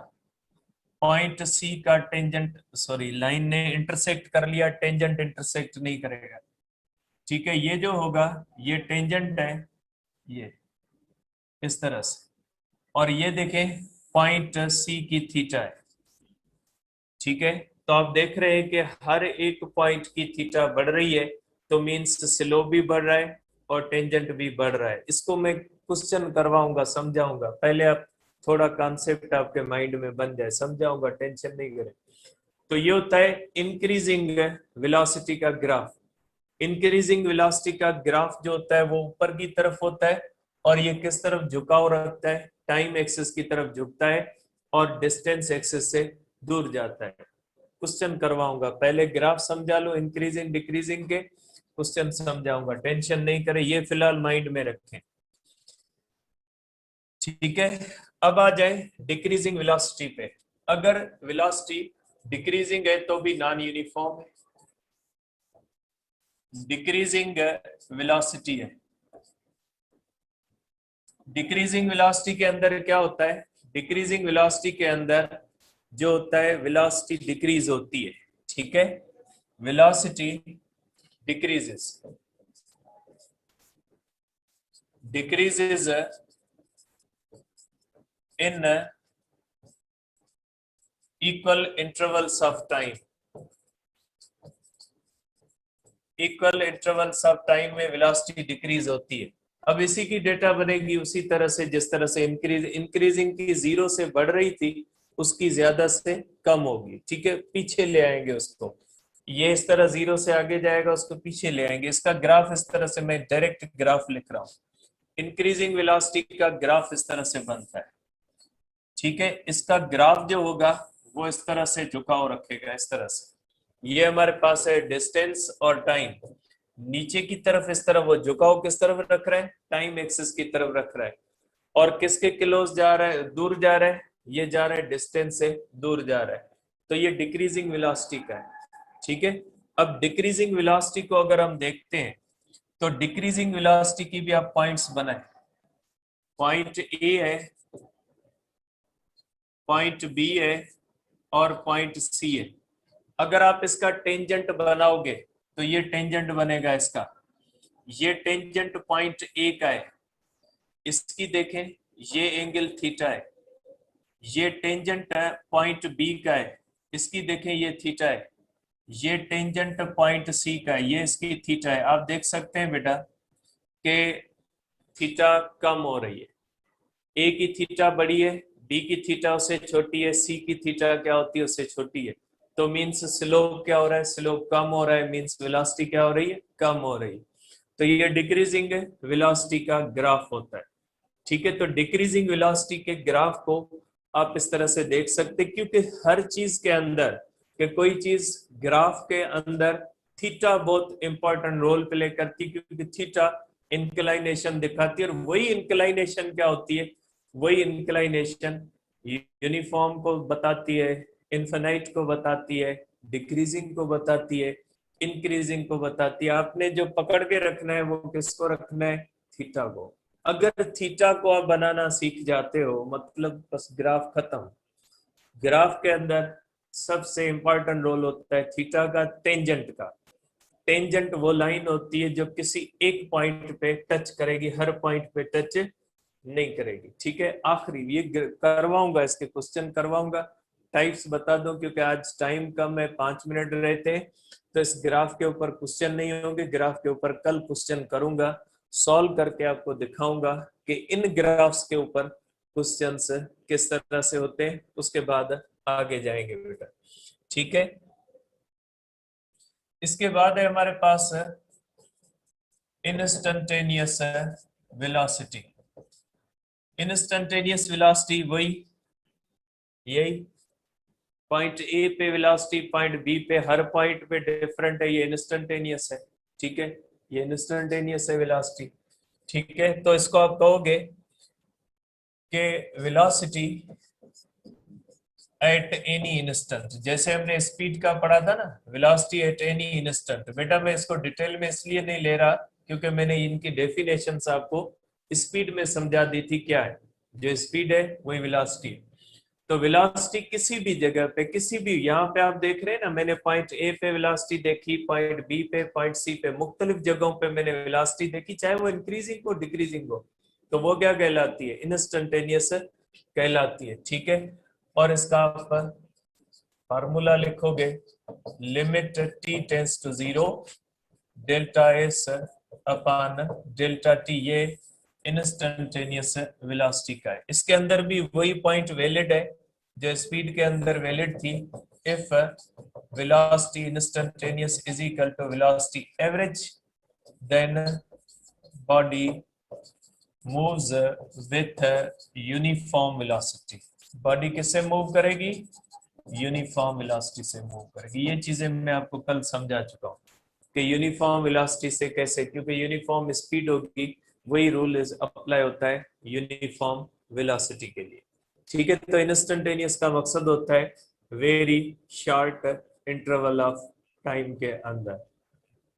पॉइंट सी का टेंजेंट, सॉरी लाइन ने इंटरसेक्ट कर लिया, टेंजेंट इंटरसेक्ट नहीं करेगा। ठीक है, ये जो होगा ये टेंजेंट है, ये इस तरह से, और ये देखें पॉइंट सी की थीटा है। ठीक है, तो आप देख रहे हैं कि हर एक पॉइंट की थीटा बढ़ रही है, तो मीन्स स्लोप भी बढ़ रहा है और टेंजेंट भी बढ़ रहा है। इसको मैं क्वेश्चन करवाऊंगा, समझाऊंगा, पहले आप थोड़ा कॉन्सेप्ट आपके माइंड में बन जाए, समझाऊंगा, टेंशन नहीं करें। तो ये होता है इंक्रीजिंग वेलोसिटी का ग्राफ। इंक्रीजिंग वेलोसिटी का ग्राफ जो होता है वो ऊपर की तरफ होता है, और ये किस तरफ झुकाव रखता है, टाइम एक्सिस की तरफ झुकता है, और डिस्टेंस एक्सिस से दूर जाता है। क्वेश्चन करवाऊंगा, पहले ग्राफ समझा लो इंक्रीजिंग डिक्रीजिंग के, क्वेश्चन समझाऊंगा, टेंशन नहीं करें, ये फिलहाल माइंड में रखें। ठीक है, अब आ जाए डिक्रीजिंग वेलोसिटी पे। अगर वेलोसिटी डिक्रीजिंग है तो भी नॉन यूनिफॉर्म है, डिक्रीजिंग वेलोसिटी है। डिक्रीजिंग वेलोसिटी के अंदर क्या होता है, डिक्रीजिंग वेलोसिटी के अंदर जो होता है वेलोसिटी डिक्रीज होती है। ठीक है, velocity decreases, decreases in equal intervals of time. Equal intervals of time में वेलोसिटी डिक्रीज होती है। अब इसी की डेटा बनेगी उसी तरह से जिस तरह से इंक्रीजिंग की जीरो से बढ़ रही थी, उसकी ज्यादा से कम होगी। ठीक है, पीछे ले आएंगे उसको, ये इस तरह जीरो से आगे जाएगा, उसको पीछे ले आएंगे। इसका ग्राफ इस तरह से, मैं डायरेक्ट ग्राफ लिख रहा हूँ, इंक्रीजिंग वेलोसिटी का ग्राफ इस तरह से बनता है। ठीक है, इसका ग्राफ जो होगा वो इस तरह से झुकाव रखेगा, इस तरह से। ये हमारे पास है डिस्टेंस और टाइम, नीचे की तरफ इस तरफ वो झुकाव किस तरफ रख रहा है, टाइम एक्सिस की तरफ रख रहा है। और किसके क्लोज जा रहा है, दूर जा रहा है, ये जा रहा है डिस्टेंस से दूर जा रहा है। तो ये डिक्रीजिंग वेलोसिटी का है। ठीक है, अब डिक्रीजिंग वेलोसिटी को अगर हम देखते हैं तो डिक्रीजिंग वेलोसिटी की भी आप पॉइंट्स बनाए, पॉइंट ए है, पॉइंट बी है और पॉइंट सी है। अगर आप इसका टेंजेंट बनाओगे तो ये टेंजेंट बनेगा इसका, ये टेंजेंट पॉइंट ए का है, इसकी देखें ये एंगल थीटा है। ये टेंजेंट है पॉइंट बी का है, इसकी देखें ये थीटा है। ये टेंजेंट पॉइंट सी का है, ये इसकी थीटा है। आप देख सकते हैं बेटा कि थीटा कम हो रही है, ए की थीटा बड़ी है, बी की थीटा उससे छोटी है, सी की थीटा क्या होती है, उससे छोटी है। तो मीन्स स्लोप क्या हो रहा है, स्लोप कम हो रहा है, मीन्स वेलोसिटी क्या हो रही है, कम हो रही है। तो ये डिक्रीजिंग वेलोसिटी का ग्राफ होता है। ठीक है, तो डिक्रीजिंग वेलोसिटी के ग्राफ को आप इस तरह से देख सकते हैं, क्योंकि हर चीज के अंदर कि कोई चीज ग्राफ के अंदर थीटा बहुत इंपॉर्टेंट रोल प्ले करती है, क्योंकि थीटा इंक्लाइनेशन दिखाती है, और वही इंक्लाइनेशन क्या होती है, वही इंक्लाइनेशन यूनिफॉर्म को बताती है, इन्फिनाइट को बताती है, डिक्रीजिंग को बताती है, इंक्रीजिंग को बताती है। आपने जो पकड़ के रखना है वो किसको रखना है, थीटा को। अगर थीटा को आप बनाना सीख जाते हो मतलब बस ग्राफ खत्म। ग्राफ के अंदर सबसे इंपॉर्टेंट रोल होता है थीटा का, टेंजेंट का। टेंजेंट वो लाइन होती है जो किसी एक पॉइंट पे टच करेगी, हर पॉइंट पे टच नहीं करेगी। ठीक है, आखिरी ये करवाऊंगा, इसके क्वेश्चन करवाऊंगा, टाइप्स बता दो, क्योंकि आज टाइम कम है, 5 मिनट रहते हैं, तो इस ग्राफ के ऊपर क्वेश्चन नहीं होंगे। ग्राफ के ऊपर कल क्वेश्चन करूंगा, सॉल्व करके आपको दिखाऊंगा कि इन ग्राफ्स के ऊपर क्वेश्चंस किस तरह से होते हैं, उसके बाद आगे जाएंगे बेटा। ठीक है, इसके बाद है हमारे पास इंस्टेंटेनियस वेलोसिटी। इंस्टेंटेनियस वेलोसिटी वही, यही पॉइंट ए पे वेलोसिटी पॉइंट बी पे, हर पॉइंट पे डिफरेंट है, ये इंस्टेंटेनियस है। ठीक है, ये इंस्टेंटेनियस है वेलोसिटी। ठीक है, तो इसको आप कहोगे कि वेलोसिटी एट एनी इंस्टेंट, जैसे हमने स्पीड का पढ़ा था ना, वेलोसिटी एट एनी इंस्टेंट। बेटा मैं इसको डिटेल में इसलिए नहीं ले रहा क्योंकि मैंने इनकी डेफिनेशन आपको स्पीड में समझा दी थी। क्या है, जो स्पीड है वही वेलोसिटी है। तो वेलोसिटी किसी भी जगह पे, किसी भी, यहाँ पे आप देख रहे हैं ना, मैंने पॉइंट ए पे वेलोसिटी देखी, पॉइंट बी पे, पॉइंट सी पे, मुख्तलिफ जगहों पे मैंने वेलोसिटी देखी, चाहे वो इंक्रीजिंग हो डिक्रीजिंग हो, तो वो क्या कहलाती है, इंस्टेंटेनियस कहलाती है। ठीक है, और इसका आप फार्मूला लिखोगे, limit T tends to 0 delta S upon delta T, ये इंस्टेंटेनियस वेलोसिटी का है। इसके अंदर भी वही पॉइंट वैलिड है जो स्पीड के अंदर वैलिड थी। If velocity instantaneous is equal to velocity average, then body moves with uniform velocity. Body किससे मूव करेगी, यूनिफॉर्म वेलोसिटी से मूव करेगी। ये चीजें मैं आपको कल समझा चुका हूँ कि यूनिफॉर्म वेलोसिटी से कैसे, क्योंकि यूनिफॉर्म स्पीड होगी, वही रूल अप्लाई होता है यूनिफॉर्म वेलोसिटी के लिए। ठीक है, तो इंस्टेंटेनियस का मकसद होता है very short interval of time के अंदर।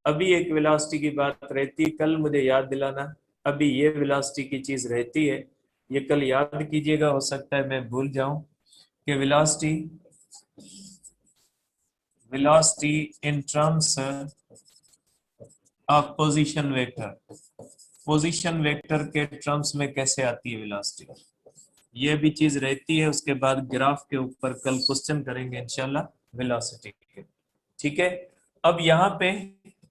अभी एक वेलोसिटी की बात रहती है, कल मुझे याद दिलाना, अभी ये वेलोसिटी की चीज रहती है, ये कल याद कीजिएगा, हो सकता है मैं भूल जाऊं कि velocity in terms of position vector, position vector के टर्म्स में कैसे आती है वेलोसिटी, ये भी चीज रहती है। उसके बाद ग्राफ के ऊपर कल क्वेश्चन करेंगे इंशाल्लाह वेलोसिटी के। ठीक है, अब यहाँ पे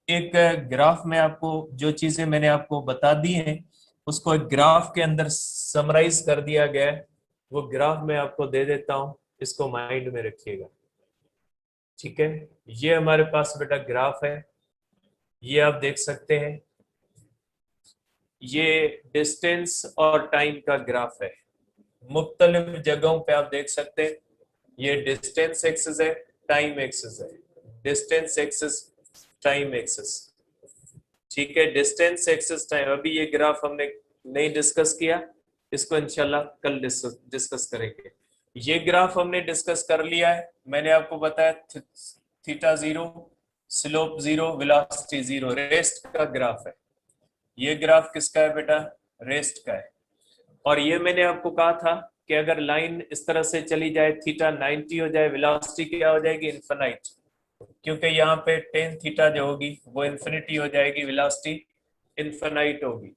एक ग्राफ में आपको जो चीजें मैंने आपको बता दी हैं उसको एक ग्राफ के अंदर समराइज कर दिया गया है, वो ग्राफ मैं आपको दे देता हूं, इसको माइंड में रखिएगा। ठीक है, ये हमारे पास बेटा ग्राफ है, ये आप देख सकते हैं, ये डिस्टेंस और टाइम का ग्राफ है। मुख्तलिफ जगहों पे आप देख सकते हैं, ये डिस्टेंस एक्सिस है, टाइम एक्सिस है, डिस्टेंस एक्सिस, टाइम एक्सिस। ठीक है, डिस्टेंस एक्सिस टाइम, अभी ये ग्राफ हमने नहीं डिस्कस किया, इसको इंशाल्लाह कल डिस्कस करेंगे। ये ग्राफ हमने डिस्कस कर लिया है, मैंने आपको बताया थीटा 0, स्लोप 0, वेलोसिटी 0, रेस्ट का ग्राफ है। ये ग्राफ किसका है बेटा, रेस्ट का है। और ये मैंने आपको कहा था कि अगर लाइन इस तरह से चली जाए, थीटा 90 हो जाए, वेलोसिटी क्या हो जाएगी, इन्फिनाइट, क्योंकि यहाँ पे टेन थीटा जो होगी वो इन्फिनिटी हो जाएगी, वेलोसिटी इन्फिनाइट होगी।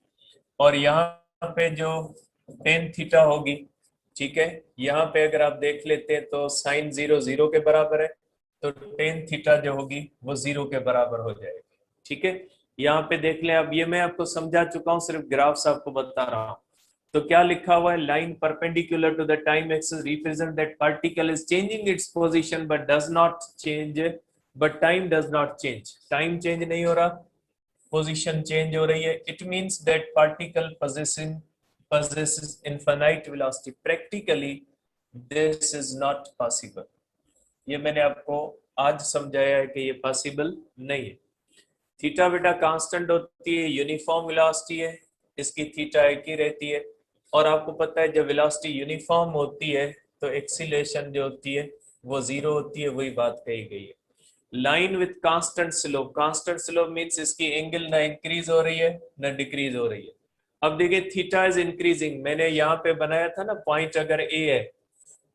और यहाँ पे जो टेन थीटा होगी, ठीक है, यहाँ पे अगर आप देख लेते हैं तो साइन 0 0 के बराबर है, तो टेन थीटा जो होगी वो 0 के बराबर हो जाएगी। ठीक है, यहाँ पे देख लें, अब ये मैं आपको समझा चुका हूँ, सिर्फ ग्राफ्स आपको बता रहा हूँ। तो क्या लिखा हुआ है, line perpendicular to the time axis represent that particle is changing its position but does not change, but time does not change, time change नहीं हो रहा, पोजीशन चेंज हो रही है। It means that particle possesses infinite velocity. Practically this is not possible. ये मैंने आपको आज समझाया है कि ये पॉसिबल नहीं है। थीटा बेटा कांस्टेंट होती है, यूनिफॉर्म वेलोसिटी है, इसकी थीटा एक ही रहती है। और आपको पता है जब वेलोसिटी यूनिफॉर्म होती है तो एक्सीलरेशन जो होती है वो 0 होती है, वही बात कही गई है। Line with constant slope means इसकी एंगल ना इंक्रीज हो रही है ना डिक्रीज हो रही है। अब देखिए थीटा इज इंक्रीजिंग, मैंने यहाँ पे बनाया था ना, पॉइंट अगर ए है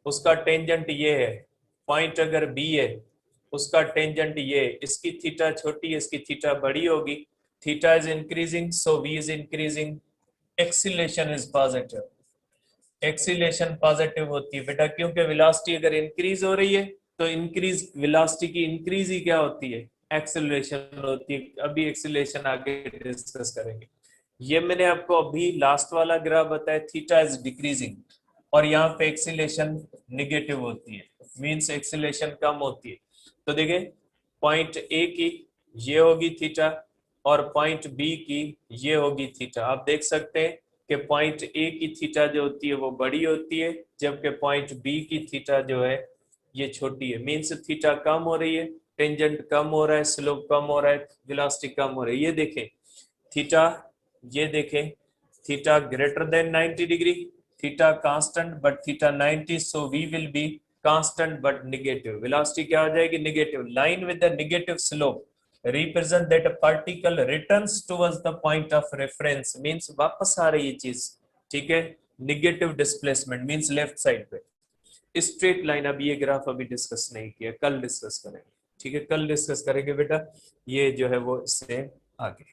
उसका टेंजेंट ये है, पॉइंट अगर बी है उसका टेंजेंट ये है, इसकी थीटा छोटी है, इसकी थीटा बड़ी होगी। Theta is increasing so V is increasing, acceleration is positive, acceleration positive होती है बेटा, क्योंकि वेलोसिटी अगर इंक्रीज हो रही है तो इंक्रीज वेलोसिटी की इंक्रीज ही क्या होती है, एक्सीलरेशन होती है। अभी एक्सीलरेशन आगे डिस्कस करेंगे। ये मैंने आपको अभी लास्ट वाला ग्राफ बताया, थीटा इज डिक्रीजिंग और यहाँ पे एक्सीलरेशन नेगेटिव होती है, मींस एक्सीलरेशन कम होती है। तो देखिए पॉइंट ए की ये होगी थीटा और पॉइंट बी की ये होगी थीटा। आप देख सकते हैं कि पॉइंट ए की थीटा जो होती है वो बड़ी होती है, जबकि पॉइंट बी की थीटा जो है ये छोटी है, मींस थीटा कम हो रही है, टेंजेंट कम हो रहा है, स्लोप कम हो रहा है, वेलोसिटी कम हो रही है। ये देखें थीटा, ये देखें theta greater than 90 degree, theta constant but theta 90, so V will be constant but negative, velocity क्या हो जाएगी, negative. Line with the negative slope represent that a particle returns towards the point of reference, means वापस आ रही है चीज। ठीक है, negative displacement means left side पे। स्ट्रेट लाइन, अब ये ग्राफ अभी डिस्कस नहीं किया, कल डिस्कस करेंगे। ठीक है, कल डिस्कस करेंगे बेटा, ये जो है वो इससे आगे।